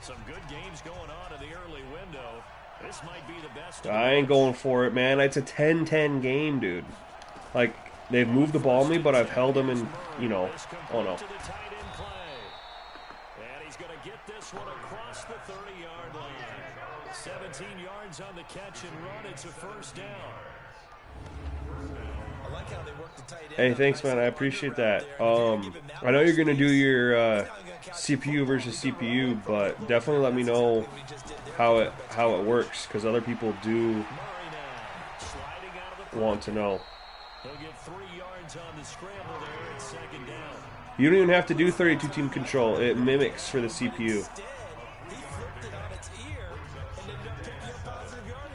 Some good games going on in the early window. This might be the best. I ain't going for it, man. It's a 10-10 game, dude. Like, they've moved the ball on me, but I've held them in, you know, oh no. And he's going to get this one across the 30-yard line. 17 yards on the catch and run. It's a 1st down. I like how they work the tight end. Hey, thanks, man. I appreciate that. I know you're going to do your CPU versus CPU, but definitely let me know how it works, because other people do want to know. He'll get 3 yards on the scramble there at 2nd down. You don't even have to do 32-team control. It mimics for the CPU.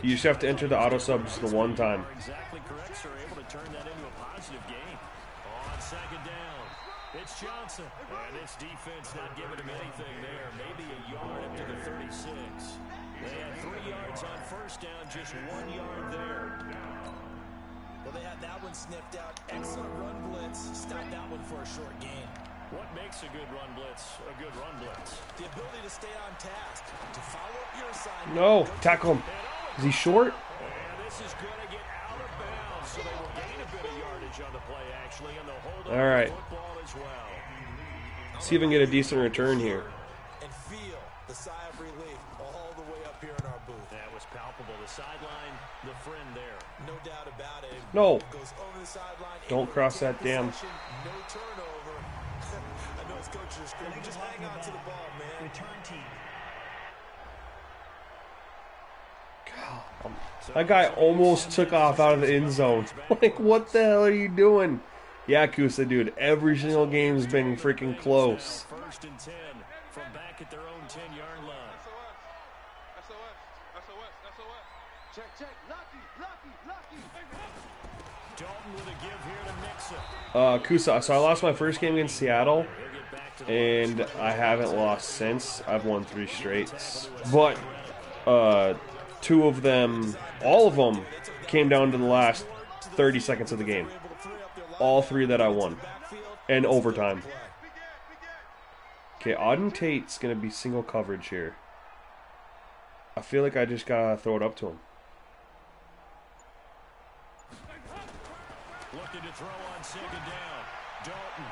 You just have to enter the auto subs the one time. Exactly correct, sir. Able to turn that into a positive game. On 2nd down, it's Johnson. And this defense not giving him anything there. Maybe a yard up to the 36. They had 3 yards on 1st down, just 1 yard there. Well, they had that one sniffed out. Excellent run blitz. Stopped that one for a short gain. What makes a good run blitz a good run blitz? The ability to stay on task, to follow up your assignment. No, tackle him. Is he short? And this is going to get out of bounds, so they will gain a bit of yardage on the play, actually, and they'll hold on All right. to the football as well. See if we can get a decent return here. And feel the sigh of relief all the way up here in our booth. That was palpable. The sideline, the friend there. No doubt about it. No. Goes over the sideline. Don't cross that damn. No turnover. I know his coaches are screaming. Just hang on to the ball, man. Return team. That guy almost took off out of the end zone. Like, what the hell are you doing? Yeah, Kusa, dude, every single game's been freaking close. 1st and 10 from back at their own 10-yard line. Check. Lucky. Dalton with a give here to Mixon. Kusa, so I lost my first game against Seattle, and I haven't lost since. I've won 3 straight. But, 2 of them, all of them, came down to the last 30 seconds of the game. All 3 that I won. And overtime. Okay, Auden Tate's going to be single coverage here. I feel like I just got to throw it up to him. Looking to throw on 2nd down. Dalton.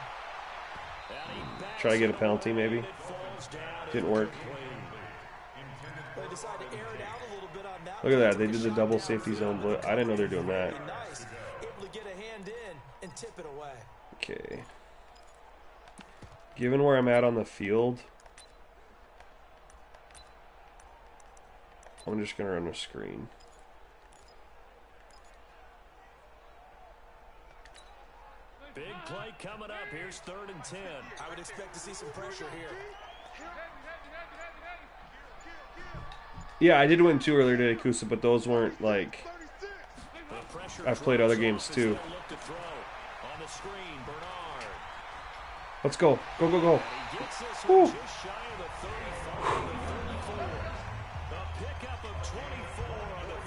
Try to get a penalty, maybe. Didn't work. Look at that. They did the double safety zone blitz. I didn't know they were doing that. Okay. Given where I'm at on the field, I'm just going to run a screen. Big play coming up. Here's 3rd and 10. I would expect to see some pressure here. Yeah, I did win 2 earlier today, Kusa, but those weren't like... I've played other games too. Let's go. Go. Woo.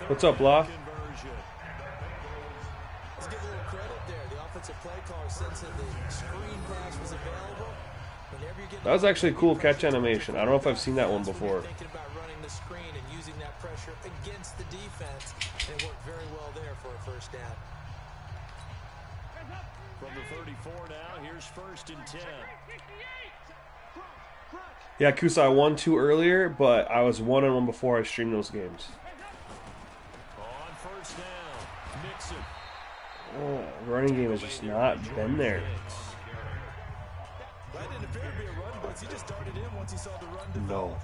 What's up, La? Let's give a little credit there. The offensive play caller sensed that the screen pass was available. That was actually a cool catch animation. I don't know if I've seen that one before. Thinking about running the screen and using that pressure against the defense. It worked very well there for a 1st down. From the 34 now, here's 1st and 10. Yeah, Kusa, I won 2 earlier, but I was 1-1 before I streamed those games. On 1st down, Mixon. Oh, running game has just not been there. That didn't appear to be a run blitz. He just darted in once he saw the run develop. No,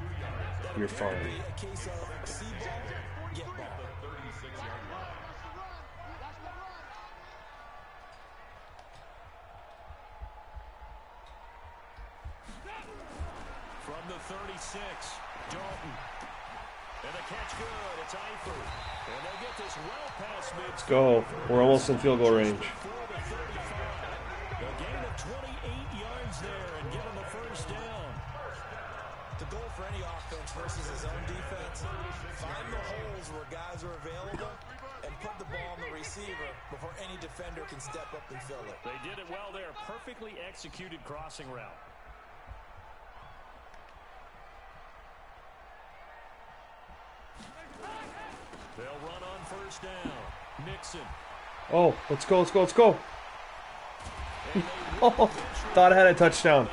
you're fine. A case of see ball, get ball. From the 36, Dalton. And the catch good. It's Eifert. And they'll get this well past midfield. Let's go. We're almost in field goal range. A gain of 28 yards there and give him the first down. The goal for any offense versus his own defense, find the holes where guys are available and put the ball on the receiver before any defender can step up and fill it. They did it well there. Perfectly executed crossing route. They'll run on first down. Nixon. Oh, let's go, let's go, let's go. Oh, thought I had a touchdown.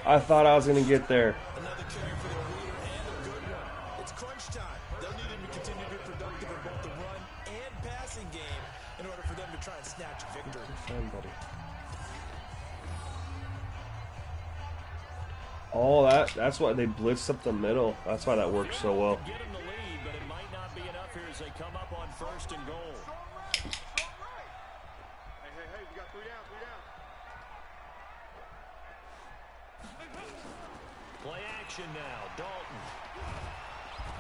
I thought I was going to get there. Another carry for their leader and a good one. It's crunch time. They'll need him to continue to be productive in both the run and passing game in order for them to try and snatch a victory. Buddy. Oh, that's why they blitzed up the middle. That's why that works so well. Get him the lead, but it might not be enough here as they come up on first and goal. Hey, we got 3 down, 3 down. Play action now. Dalton.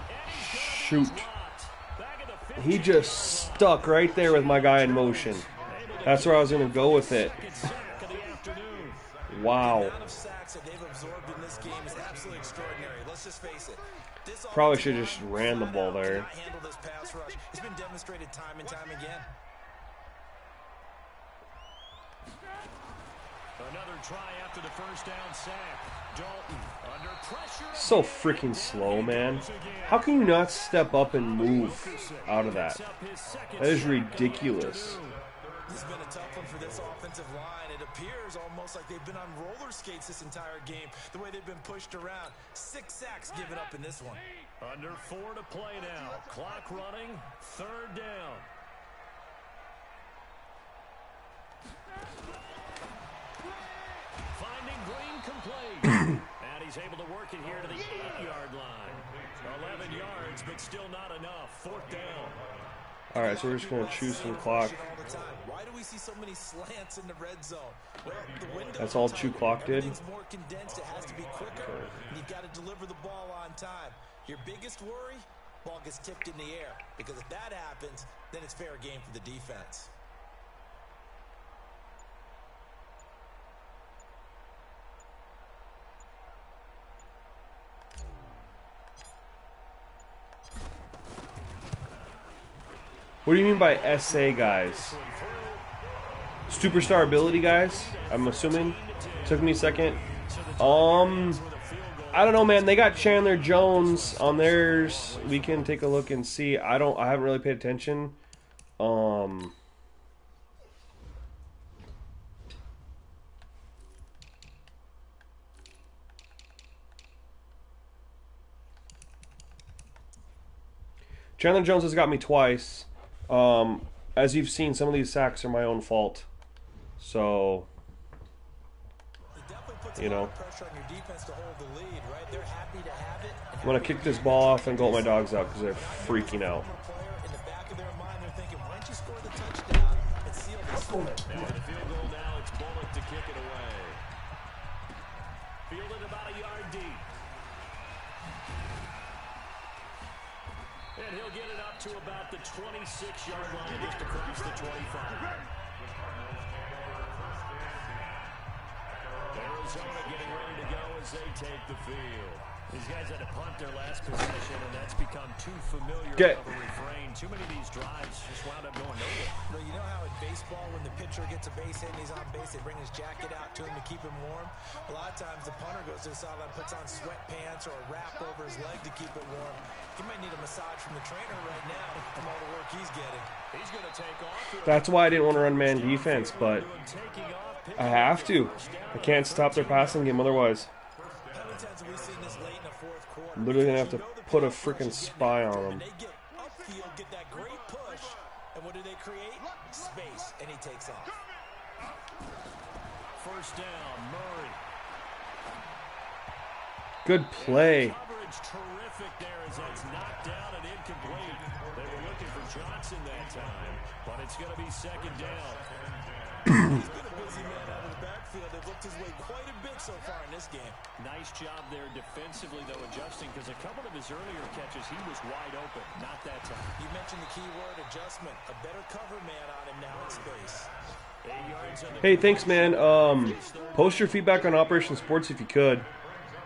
And he's gonna be Shoot. dropped. Back at the 50. He just stuck right there with my guy in motion. That's where I was going to go with it. Second sack of the afternoon. Wow. The amount of sacks that they've absorbed in this game is absolutely extraordinary. Let's just face it. This Probably offensive should have just line ran the ball cannot there. handle this pass rush. It's been demonstrated time and time again. Another try after the first down sack. Dalton under pressure. So freaking slow, man. How can you not step up and move out of that? That is ridiculous. This has been a tough one for this offensive line. It appears almost like they've been on roller skates this entire game, the way they've been pushed around. 6 sacks given up in this one. Under 4 to play now. Clock running. Third down. Finding Green complete. And he's able to work it here to the 8-yard line. 11 yards, but still not enough. Fourth down. All right, so we're just going to choose some clock. All the time. Why do we see so many slants in the red zone? Well, the window That's all is chew tight. clock did? Everything's more condensed. It has to be quicker. And you've got to deliver the ball on time. Your biggest worry? Ball gets tipped in the air. Because if that happens, then it's fair game for the defense. What do you mean by SA guys? Superstar ability guys? I'm assuming. Took me a second. I don't know, man. They got Chandler Jones on theirs. We can take a look and see. I haven't really paid attention. Chandler Jones has got me twice. As you've seen, some of these sacks are my own fault. So, you know. I'm going to kick this ball off and go let my dogs out because they're freaking out. Now with the field goal now, it's Bullock to kick it away. Fielded about a yard deep. And he'll get it up to about the 26-yard line, just across the 25. Arizona getting ready to go as they take the field. These guys had to punt their last possession, and that's become too familiar of a refrain. Too many of these drives just wound up going nowhere. Well, you know how in baseball, when the pitcher gets a base hit and he's on base, they bring his jacket out to him to keep him warm? A lot of times the punter goes to the sideline, puts on sweatpants or a wrap over his leg to keep it warm. He might need a massage from the trainer right now from all the work he's getting. He's going to take off. That's why I didn't want to run man defense, but I have to. I can't stop their passing game otherwise. I'm literally going to have to put a freaking spy on them. They get upfield, get that great push, and what do they create? Space, and he takes off. First down, Murray. Good play. Coverage terrific there as that's knocked down and incomplete. They were looking for Johnson that time, but it's going to be second down. He's been a bit busy man out of the backfield. They've looked his way quite a bit so far in this game. Nice job there defensively, though, adjusting, because a couple of his earlier catches, he was wide open. Not that time. You mentioned the key word, adjustment. A better cover man on him now in space. Hey, thanks, man. Post your feedback on Operation Sports if you could.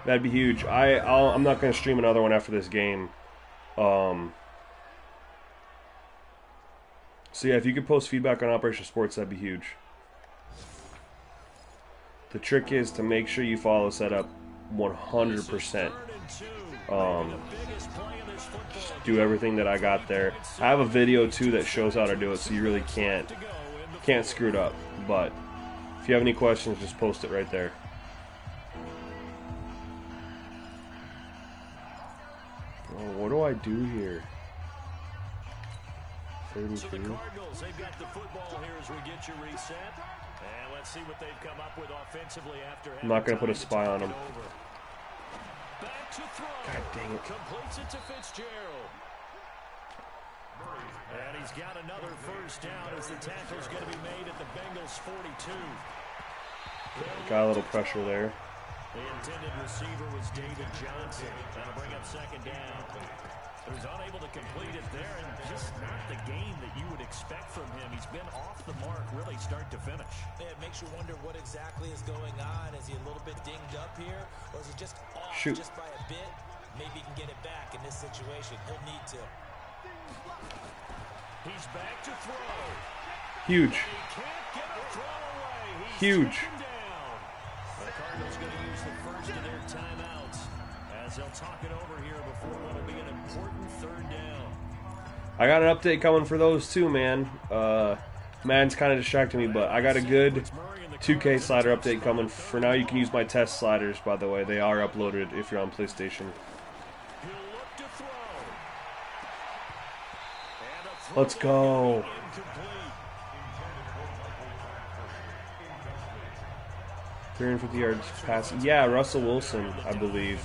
That'd be huge. I'm not going to stream another one after this game. So yeah, if you could post feedback on Operation Sports, that'd be huge. The trick is to make sure you follow setup 100%. Just do everything that I got there. I have a video too that shows how to do it, so you really can't screw it up. But if you have any questions, just post it right there. Oh, what do I do here? 33. So the Cardinals, they've got the football here as we get you reset. And let's see what they've come up with offensively after. I'm not going to put a spy on him. Back to throw. God dang it. Completes it to Fitzgerald. And he's got another first down as the tackle's going to be made at the Bengals 42. Got a little pressure there. The intended receiver was David Johnson. That'll bring up second down. He was unable to complete it there, and just not the game that you would expect from him. He's been off the mark, really start to finish. Yeah, it makes you wonder what exactly is going on. Is he a little bit dinged up here, or is he just off just by a bit? Maybe he can get it back in this situation. He'll need to. He's back to throw. Huge. He can't get a throw away. He's Huge. down. The Cardinals going to use the first of their timeouts as they'll talk it over here before what will be an important third down. I got an update coming for those too, man. Madden's kind of distracting me, but I got a good 2K slider update coming. For now, you can use my test sliders, by the way. They are uploaded if you're on PlayStation. Let's go. 350 yards passing. Yeah, Russell Wilson, I believe.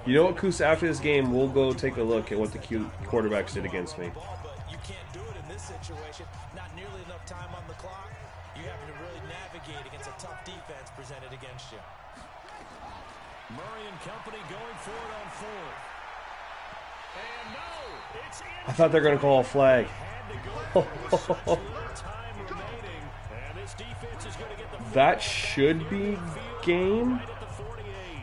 You know what, Kusa? After this game, we'll go take a look at what the quarterbacks did against me. But you can't do it in this situation. Not nearly enough time on the clock. You have to really navigate against a tough defense presented against you. Murray and company going for it on fourth. And no, it's I thought they were going to call a flag. That should be game.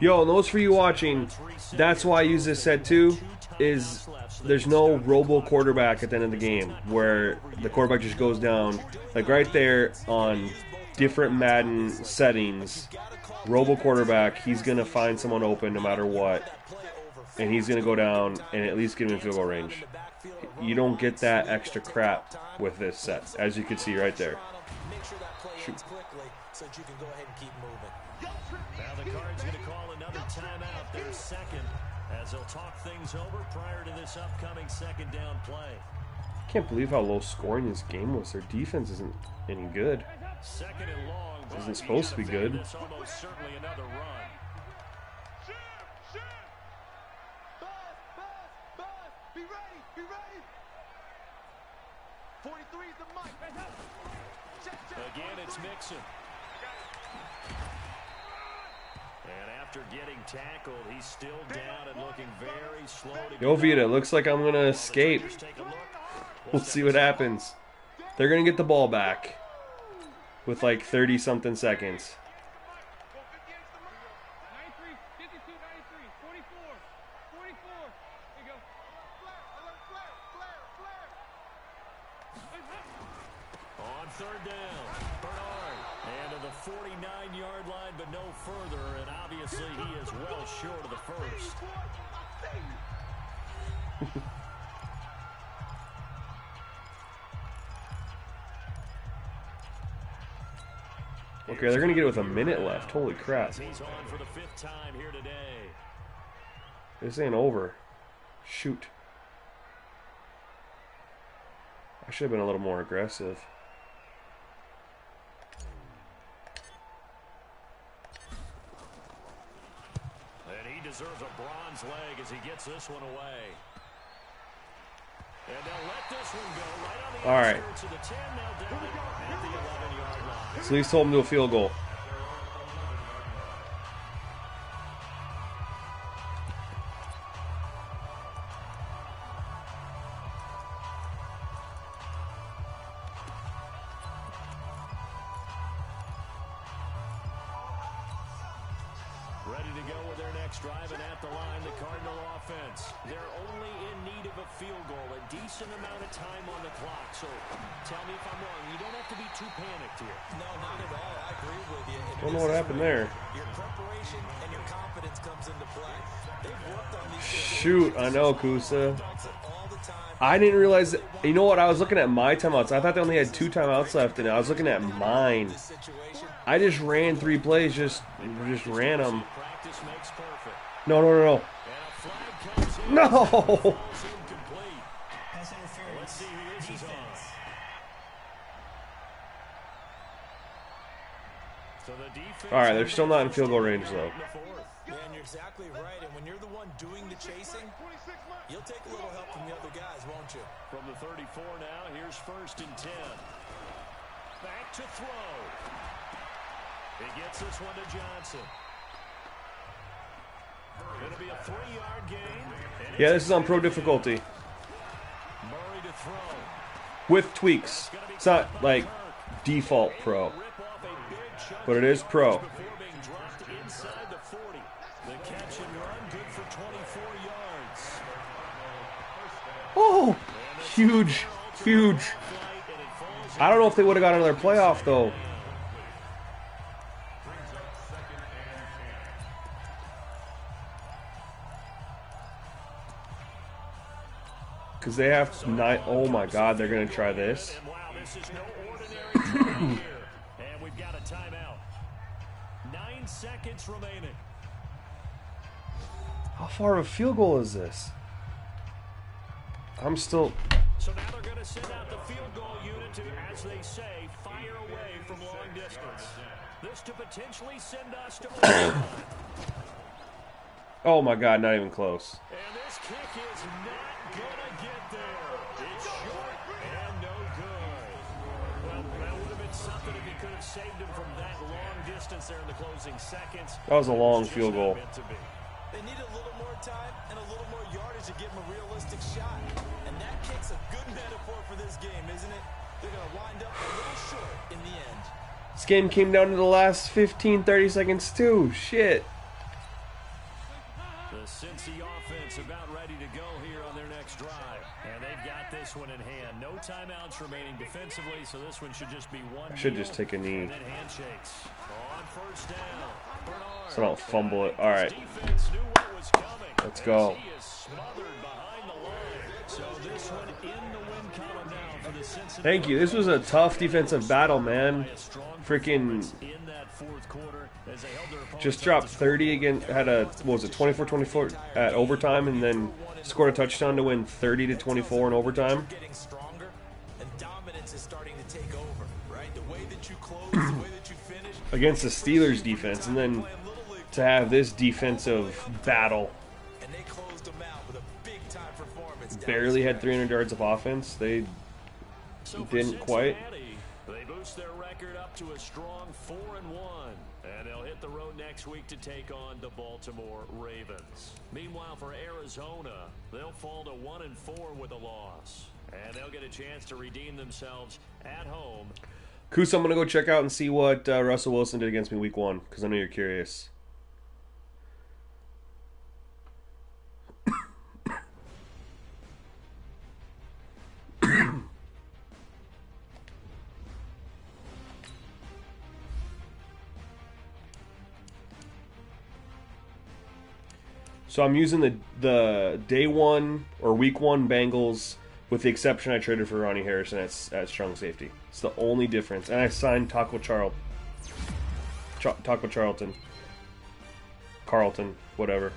Yo, and those for you watching, that's why I use this set too, is there's no robo quarterback at the end of the game where the quarterback just goes down. Like right there on different Madden settings, robo quarterback, he's going to find someone open no matter what. And he's going to go down and at least get him in field goal range. You don't get that extra crap with this set, as you can see right there. Shoot. So that you can go ahead and keep moving. Now the Cards going to call another timeout, their second, as they'll talk things over prior to this upcoming second down play. I can't believe how low scoring this game was. Their defense isn't any good. Second and long. This isn't supposed to be good. It's almost certainly another run. Be ready, be ready. 43 is the mic. Again, it's Mixon. And after getting tackled, he's still down and looking very slow to Yo, Vita, looks like I'm going to escape. We'll see what happens. They're going to get the ball back with like 30-something seconds. On third down, Bernard. And to the 49-yard line, but no further. And obviously, he is well short of the first. Okay, they're going to get it with a minute left. Holy crap. He's on for the fifth time here today. This ain't over. Shoot. I should have been a little more aggressive. And he deserves a bronze leg as he gets this one away. And they'll let this one go right on the All right. outskirts of the 10. Now down at the 11-yard line. So at least hold him to a field goal. Ready to go with their next drive, and at the line, the Cardinal offense. They're only in need of a field goal, a decent amount of time on the clock. So tell me if I'm wrong. You don't have to be too panicked here. No, not at all. I agree with you. Don't know what happened there. Your preparation and your confidence comes into play. They've worked on these Shoot, I know, Kusa. all the time. I didn't realize. You know what? I was looking at my timeouts. I thought they only had 2 timeouts left, and I was looking at mine. I just ran 3 plays, just ran them. Practice makes perfect. No. And a flag comes in. No. Falls incomplete. Pass interference. Let's see who this is on. Defense. So the defense. All right, they're still not in field goal range, though. Yeah, and you're exactly right. And when you're the one doing the chasing, you'll take a little help from the other guys, won't you? From the 34 now, here's 1st and 10. Back to throw. He gets this one to Johnson. It'll be a 3-yard gain. Yeah, this is on pro difficulty Murray to throw. with tweaks. It's not like default pro, Rip off a big chunk but it is pro. before being dropped inside the 40. The catch and run good for 24 yards. Oh, huge. I don't know if they would have got another playoff though. Because they have 9. Oh my God, they're going to try this. And wow, this is no ordinary try here. And we've got a timeout. 9 seconds remaining. How far of a field goal is this? I'm still. So now they're going to send out the field goal unit to, as they say, fire away from long distance. This to potentially send us to overtime. Oh my God, not even close. And this kick is not going to get there. It's short and no good. Well, that would have been something if he could have saved him from that long distance there in the closing seconds. That was a long It's just field goal. not meant to be. They need a little more time and a little more yardage to give them a realistic shot. And that kick's a good metaphor for this game, isn't it? They're going to wind up a little short in the end. This game came down to the last 15, 30 seconds too. Shit. The Cincy offense about ready to go here on their next drive. And they've got this one in hand. No timeouts remaining defensively, so this one should just be one. I should deal. just take a knee. And then handshakes. On 1st down. Bernard. So I don't fumble it. All right. Defense knew what was coming. Let's go. He is smothered behind the line. So this one in the win column now for the Cincinnati. Thank you. This was a tough defensive battle, man. Freaking in that 4th quarter as they held their opponents just dropped 30 again. Had a, what was it, 24-24 at overtime, and then scored a touchdown to win 30-24 in overtime. Getting stronger, and dominance is starting to take over, right? The way that you close, the way that you finish. Against the Steelers defense, and then to have this defensive battle. And they closed them out with a big-time performance. Barely had 300 yards of offense. They So for didn't quite. Cincinnati, they boost their record up to a strong 4-1, and they'll hit the road next week to take on the Baltimore Ravens. Meanwhile, for Arizona, they'll fall to 1-4 with a loss, and they'll get a chance to redeem themselves at home. Kus, I'm going to go check out and see what Russell Wilson did against me week 1, because I know you're curious. So I'm using the day 1 or week 1 Bengals, with the exception I traded for Ronnie Harrison at strong safety. It's the only difference. And I signed Taco Charlton. Carlton, whatever.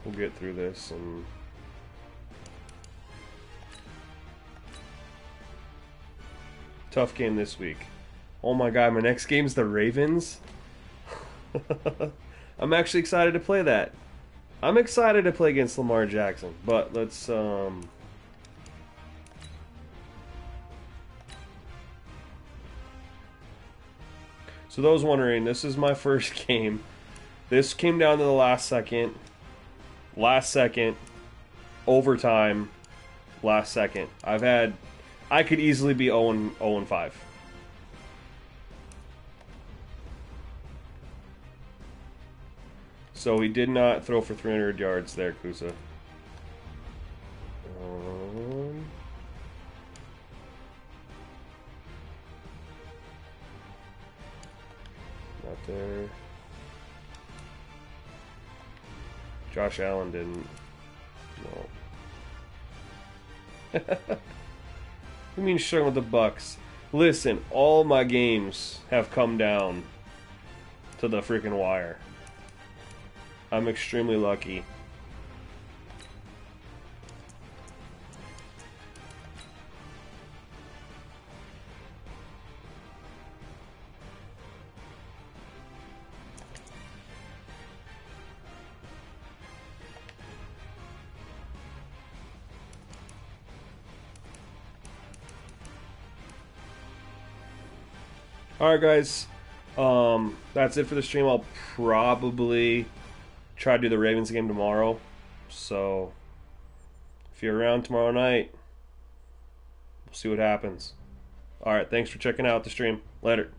We'll get through this and tough game this week. Oh my god, my next game's the Ravens. I'm actually excited to play that. I'm excited to play against Lamar Jackson, but let's So those wondering, this is my first game. This came down to the last second, overtime, last second. I could easily be 0-5. So he did not throw for 300 yards there, Kusa. Not there. Josh Allen didn't. No. You mean struggling with the Bucks? Listen, all my games have come down to the freaking wire. I'm extremely lucky. Alright guys, that's it for the stream. I'll probably try to do the Ravens game tomorrow. So, if you're around tomorrow night, we'll see what happens. Alright, thanks for checking out the stream. Later.